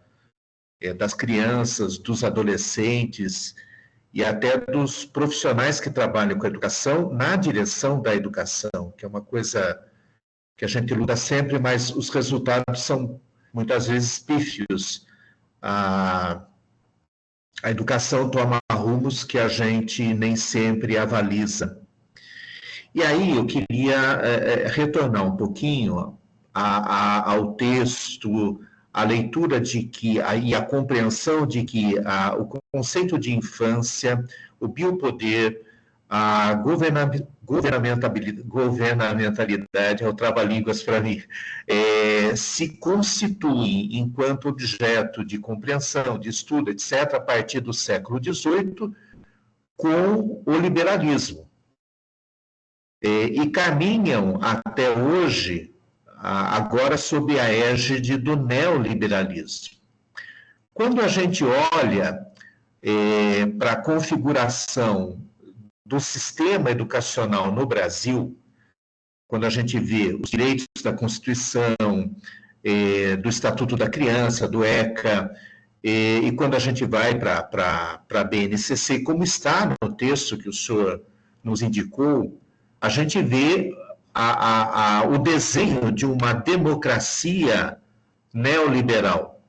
das crianças, dos adolescentes e até dos profissionais que trabalham com a educação na direção da educação, que é uma coisa que a gente luta sempre, mas os resultados são muitas vezes pífios. A educação toma rumos que a gente nem sempre avaliza. E aí eu queria retornar um pouquinho ao texto, a leitura de que, e a compreensão de que o conceito de infância, o biopoder, a governamentalidade, é o trava-línguas para mim, se constituem enquanto objeto de compreensão, de estudo, etc., a partir do século XVIII, com o liberalismo. E caminham até hoje, agora sob a égide do neoliberalismo. Quando a gente olha para a configuração do sistema educacional no Brasil, quando a gente vê os direitos da Constituição, do Estatuto da Criança, do ECA, e quando a gente vai para a BNCC, como está no texto que o senhor nos indicou, a gente vê o desenho de uma democracia neoliberal.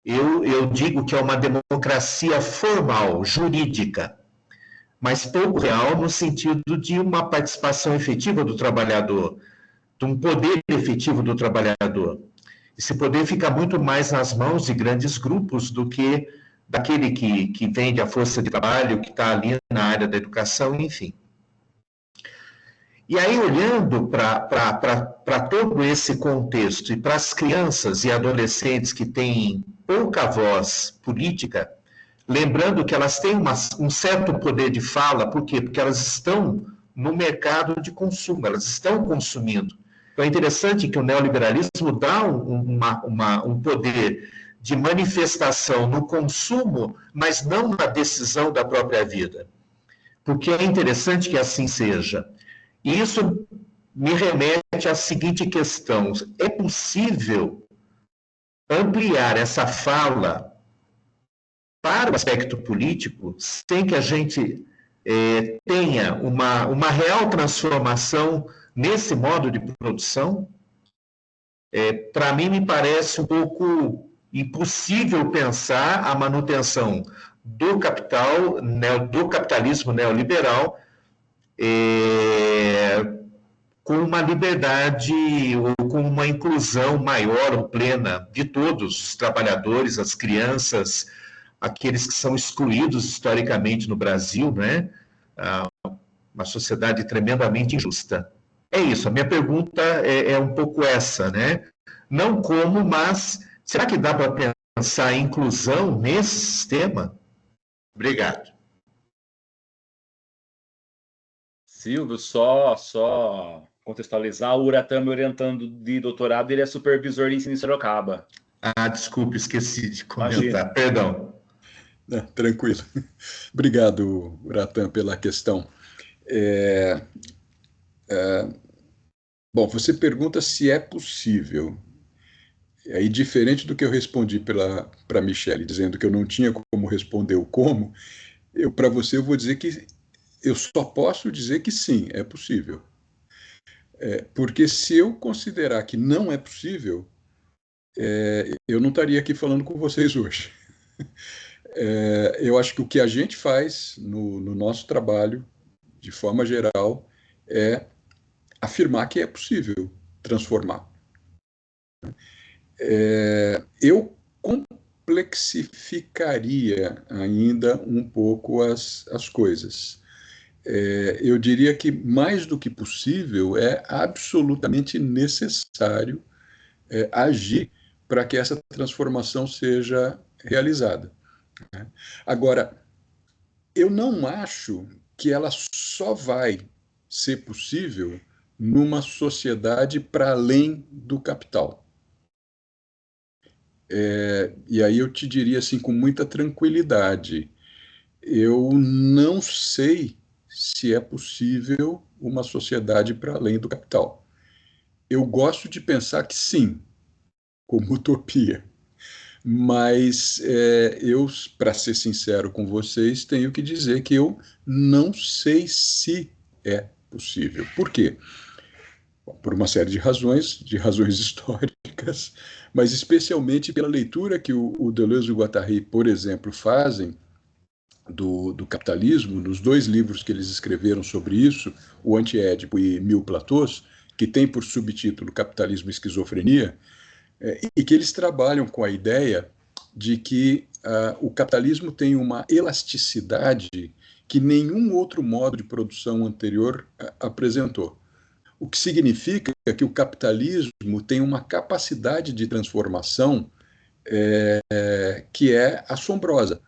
Eu digo que é uma democracia formal, jurídica, mas pouco real no sentido de uma participação efetiva do trabalhador, de um poder efetivo do trabalhador. Esse poder fica muito mais nas mãos de grandes grupos do que daquele que vende a força de trabalho, que está ali na área da educação, enfim. E aí, olhando para todo esse contexto e para as crianças e adolescentes que têm pouca voz política, lembrando que elas têm um certo poder de fala, por quê? Porque elas estão no mercado de consumo, elas estão consumindo. Então, é interessante que o neoliberalismo dá um poder de manifestação no consumo, mas não na decisão da própria vida. Porque é interessante que assim seja. E isso me remete à seguinte questão: é possível ampliar essa fala para o aspecto político sem que a gente tenha uma real transformação nesse modo de produção? Para mim, me parece um pouco impossível pensar a manutenção do capital, do capitalismo neoliberal, com uma liberdade ou com uma inclusão maior ou plena de todos os trabalhadores, as crianças, aqueles que são excluídos historicamente no Brasil, né? Uma sociedade tremendamente injusta. É isso, a minha pergunta é um pouco essa, né? Não como, mas será que dá para pensar em inclusão nesse sistema? Obrigado. Silvio, só contextualizar, o Uratã me orientando de doutorado, ele é supervisor de ensino em Sorocaba. Desculpe, esqueci de comentar. Imagina. Perdão. Tranquilo. Obrigado, Uratã, pela questão. Bom, você pergunta se é possível. Aí, diferente do que eu respondi para a Michele, dizendo que eu não tinha como responder o como, para você eu vou dizer que eu só posso dizer que sim, é possível. Porque se eu considerar que não é possível, eu não estaria aqui falando com vocês hoje. Eu acho que o que a gente faz no nosso trabalho, de forma geral, é afirmar que é possível transformar. Eu complexificaria ainda um pouco as coisas. Eu diria que, mais do que possível, é absolutamente necessário agir para que essa transformação seja realizada. Agora, eu não acho que ela só vai ser possível numa sociedade para além do capital. E aí eu te diria assim, com muita tranquilidade, eu não sei se é possível uma sociedade para além do capital. Eu gosto de pensar que sim, como utopia. Mas eu, para ser sincero com vocês, tenho que dizer que eu não sei se é possível. Por quê? Por uma série de razões históricas, mas especialmente pela leitura que o Deleuze e o Guattari, por exemplo, fazem do capitalismo, nos dois livros que eles escreveram sobre isso, O Anti-Édipo e Mil Platôs, que tem por subtítulo Capitalismo e Esquizofrenia, e que eles trabalham com a ideia de que o capitalismo tem uma elasticidade que nenhum outro modo de produção anterior apresentou. O que significa que o capitalismo tem uma capacidade de transformação que é assombrosa.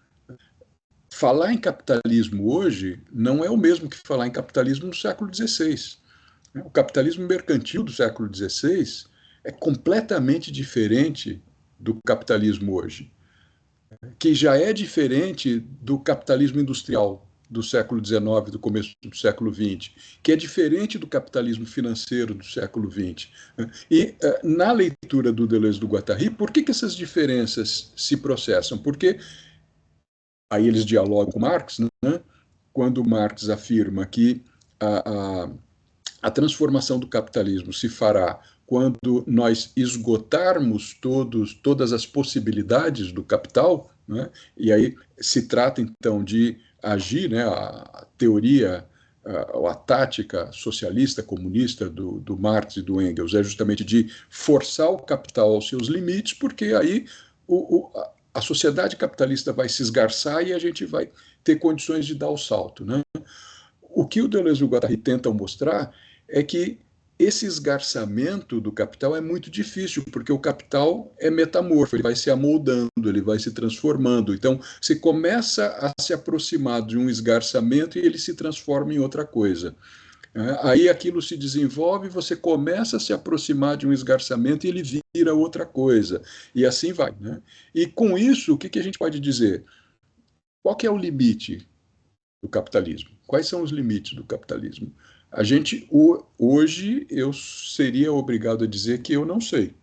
Falar em capitalismo hoje não é o mesmo que falar em capitalismo no século XVI. O capitalismo mercantil do século XVI é completamente diferente do capitalismo hoje, que já é diferente do capitalismo industrial do século XIX, do começo do século XX, que é diferente do capitalismo financeiro do século XX. E, na leitura do Deleuze e do Guattari, por que essas diferenças se processam? Porque aí eles dialogam com Marx, né? Quando Marx afirma que a, a, a transformação do capitalismo se fará quando nós esgotarmos todas as possibilidades do capital, né? E aí se trata, então, de agir, né? A teoria, a tática socialista, comunista do Marx e do Engels é justamente de forçar o capital aos seus limites, porque aí a sociedade capitalista vai se esgarçar e a gente vai ter condições de dar o salto, né? O que o Deleuze e o Guattari tentam mostrar é que esse esgarçamento do capital é muito difícil, porque o capital é metamorfo, ele vai se amoldando, ele vai se transformando. Então, você começa a se aproximar de um esgarçamento e ele se transforma em outra coisa. Aí aquilo se desenvolve, você começa a se aproximar de um esgarçamento e ele vira outra coisa. E assim vai, né? E com isso, o que a gente pode dizer? Qual que é o limite do capitalismo? Quais são os limites do capitalismo? A gente, hoje, eu seria obrigado a dizer que eu não sei,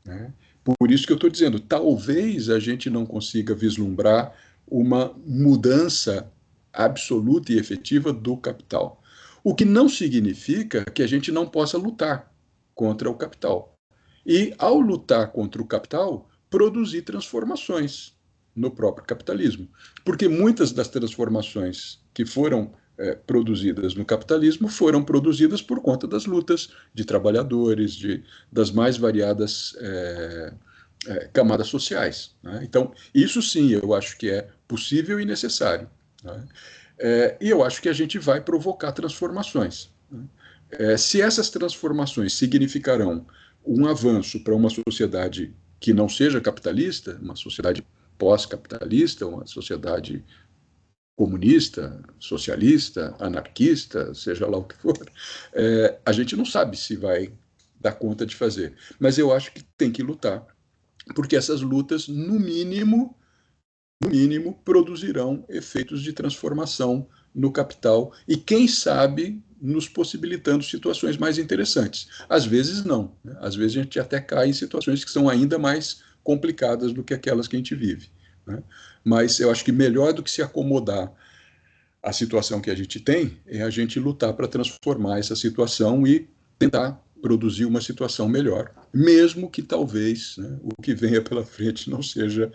né? Por isso que eu estou dizendo, talvez a gente não consiga vislumbrar uma mudança absoluta e efetiva do capital. O que não significa que a gente não possa lutar contra o capital. E, ao lutar contra o capital, produzir transformações no próprio capitalismo. Porque muitas das transformações que foram produzidas no capitalismo foram produzidas por conta das lutas de trabalhadores, das mais variadas camadas sociais, né? Então, isso sim, eu acho que é possível e necessário, né? E eu acho que a gente vai provocar transformações, né? Se essas transformações significarão um avanço para uma sociedade que não seja capitalista, uma sociedade pós-capitalista, uma sociedade comunista, socialista, anarquista, seja lá o que for, a gente não sabe se vai dar conta de fazer. Mas eu acho que tem que lutar, porque essas lutas, no mínimo, produzirão efeitos de transformação no capital e, quem sabe, nos possibilitando situações mais interessantes. Às vezes não, né? Às vezes a gente até cai em situações que são ainda mais complicadas do que aquelas que a gente vive, né? Mas eu acho que melhor do que se acomodar à situação que a gente tem é a gente lutar para transformar essa situação e tentar produzir uma situação melhor, mesmo que talvez, né, o que venha pela frente não seja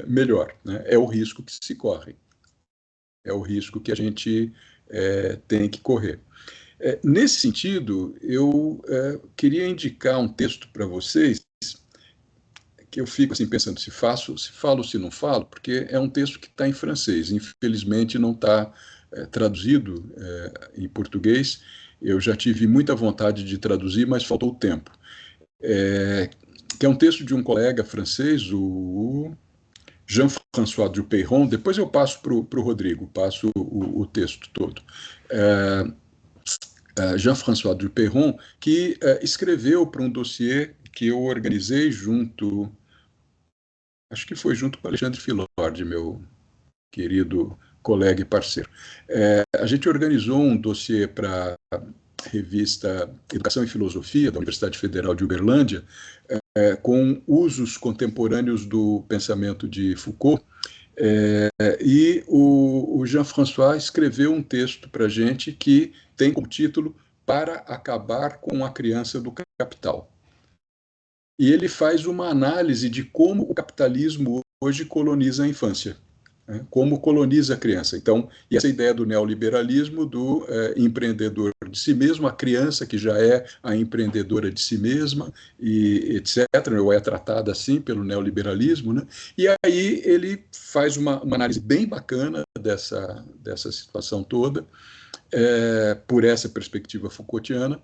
melhor, né? É o risco que se corre, é o risco que a gente tem que correr. Nesse sentido, eu queria indicar um texto para vocês que eu fico assim pensando se falo, se não falo, porque é um texto que está em francês, infelizmente não está traduzido em português. Eu já tive muita vontade de traduzir, mas faltou o tempo. Que é um texto de um colega francês, o Jean-François Dupeyron. Depois eu passo para o Rodrigo, passo o texto todo. Jean-François Dupeyron, que escreveu para um dossiê que eu organizei junto, acho que foi junto com Alexandre Filordi, meu querido colega e parceiro. A gente organizou um dossiê para a revista Educação e Filosofia, da Universidade Federal de Uberlândia, com usos contemporâneos do pensamento de Foucault, e o Jean-François escreveu um texto para a gente que tem como título Para Acabar com a Criança do Capital. E ele faz uma análise de como o capitalismo hoje coloniza a infância, né? Como coloniza a criança. Então, e essa ideia do neoliberalismo, do empreendedor de si mesmo, a criança que já é a empreendedora de si mesma, e etc., ou é tratada assim pelo neoliberalismo, né? E aí ele faz uma análise bem bacana dessa situação toda, por essa perspectiva Foucaultiana,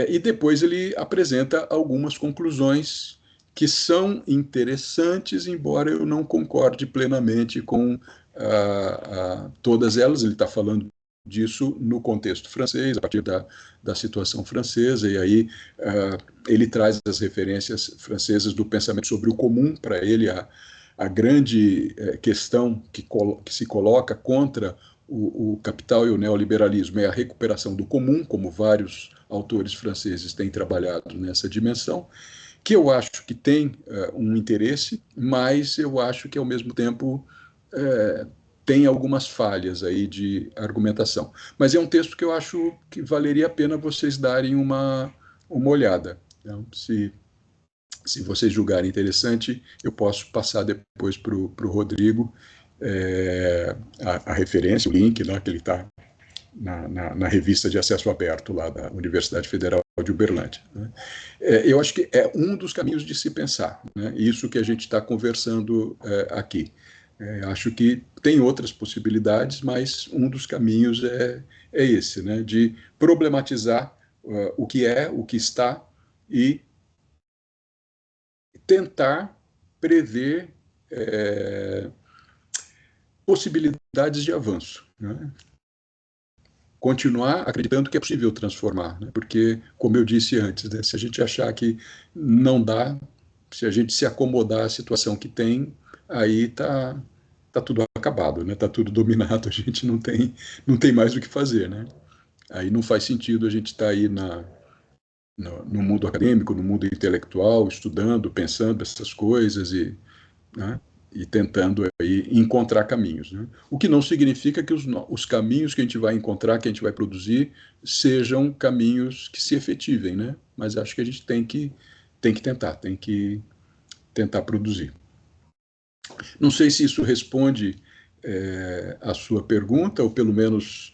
e depois ele apresenta algumas conclusões que são interessantes, embora eu não concorde plenamente com todas elas. Ele está falando disso no contexto francês, a partir da situação francesa, e aí ele traz as referências francesas do pensamento sobre o comum. Para ele, a grande questão que se coloca contra o capital e o neoliberalismo é a recuperação do comum, como vários autores franceses têm trabalhado nessa dimensão, que eu acho que tem um interesse, mas eu acho que, ao mesmo tempo, tem algumas falhas aí de argumentação. Mas é um texto que eu acho que valeria a pena vocês darem uma olhada. Então, se vocês julgarem interessante, eu posso passar depois para o Rodrigo a referência, o link lá, que ele está na revista de acesso aberto lá da Universidade Federal de Uberlândia. Né? Eu acho que é um dos caminhos de se pensar, né? Isso que a gente está conversando aqui. Acho que tem outras possibilidades, mas um dos caminhos é esse, né? De problematizar o que é, o que está, e tentar prever possibilidades de avanço, né? Continuar acreditando que é possível transformar, né? Porque, como eu disse antes, né, se a gente achar que não dá, se a gente se acomodar à situação que tem, aí está tudo acabado, né? Está tudo dominado, a gente não tem mais o que fazer, né? Aí não faz sentido a gente estar aí no mundo acadêmico, no mundo intelectual, estudando, pensando essas coisas né, e tentando aí encontrar caminhos, né? O que não significa que os caminhos que a gente vai encontrar, que a gente vai produzir, sejam caminhos que se efetivem, né? Mas acho que a gente tem que tentar produzir. Não sei se isso responde à sua pergunta, ou pelo menos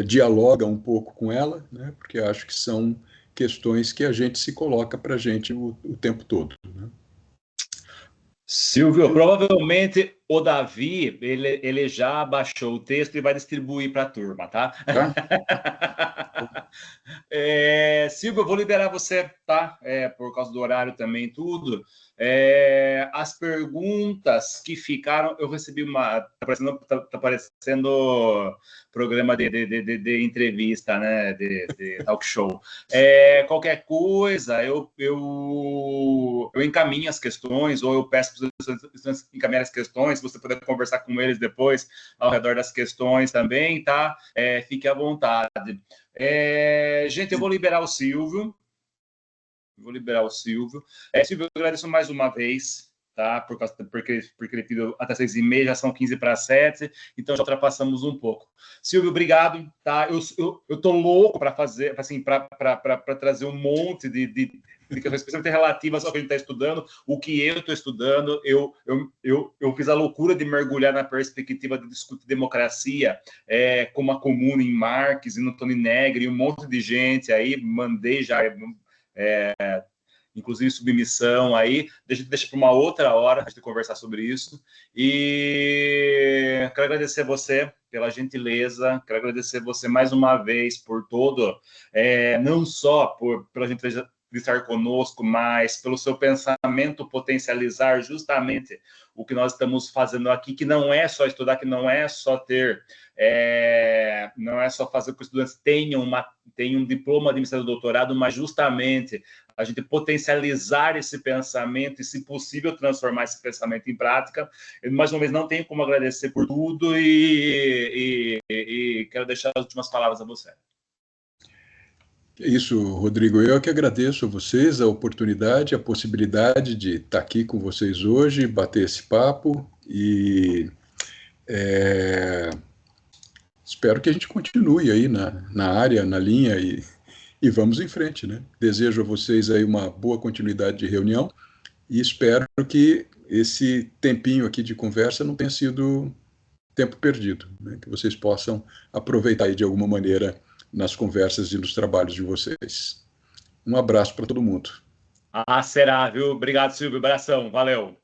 dialoga um pouco com ela, né? Porque acho que são questões que a gente se coloca para a gente o tempo todo, né? Silvio, provavelmente o Davi, ele já baixou o texto e vai distribuir para a turma, tá? Silvio, eu vou liberar você, tá? Por causa do horário também, tudo. As perguntas que ficaram, eu recebi uma... Tá parecendo programa de entrevista, né? De talk show. Qualquer coisa, eu encaminho as questões, ou eu peço para vocês encaminharem as questões, se você puder conversar com eles depois, ao redor das questões também, tá? Fique à vontade. Gente, eu vou liberar o Silvio. Silvio, eu agradeço mais uma vez, tá? Porque ele pediu até 6h30, já são 15:07, então já ultrapassamos um pouco. Silvio, obrigado, tá? Eu tô louco para fazer, assim, para trazer um monte de questões especialmente relativas ao que a gente está estudando, o que eu estou estudando. Eu fiz a loucura de mergulhar na perspectiva de discutir democracia, como a Comuna em Marx e no Tony Negri, e um monte de gente aí, mandei já... inclusive submissão aí, deixa para uma outra hora a gente conversar sobre isso. E quero agradecer você pela gentileza, quero agradecer você mais uma vez por todo, não só pela gentileza de estar conosco, mas pelo seu pensamento potencializar justamente o que nós estamos fazendo aqui, que não é só estudar, que não é só ter... não é só fazer com que os estudantes tenham um diploma de mestrado e doutorado, mas justamente a gente potencializar esse pensamento e, se possível, transformar esse pensamento em prática. Eu, mais uma vez, não tenho como agradecer por tudo e quero deixar as últimas palavras a você. Isso, Rodrigo. Eu que agradeço a vocês a oportunidade, a possibilidade de estar aqui com vocês hoje, bater esse papo e... espero que a gente continue aí na área, na linha, e vamos em frente, né? Desejo a vocês aí uma boa continuidade de reunião e espero que esse tempinho aqui de conversa não tenha sido tempo perdido, né? Que vocês possam aproveitar aí de alguma maneira nas conversas e nos trabalhos de vocês. Um abraço para todo mundo. Será, viu? Obrigado, Silvio. Abração. Valeu.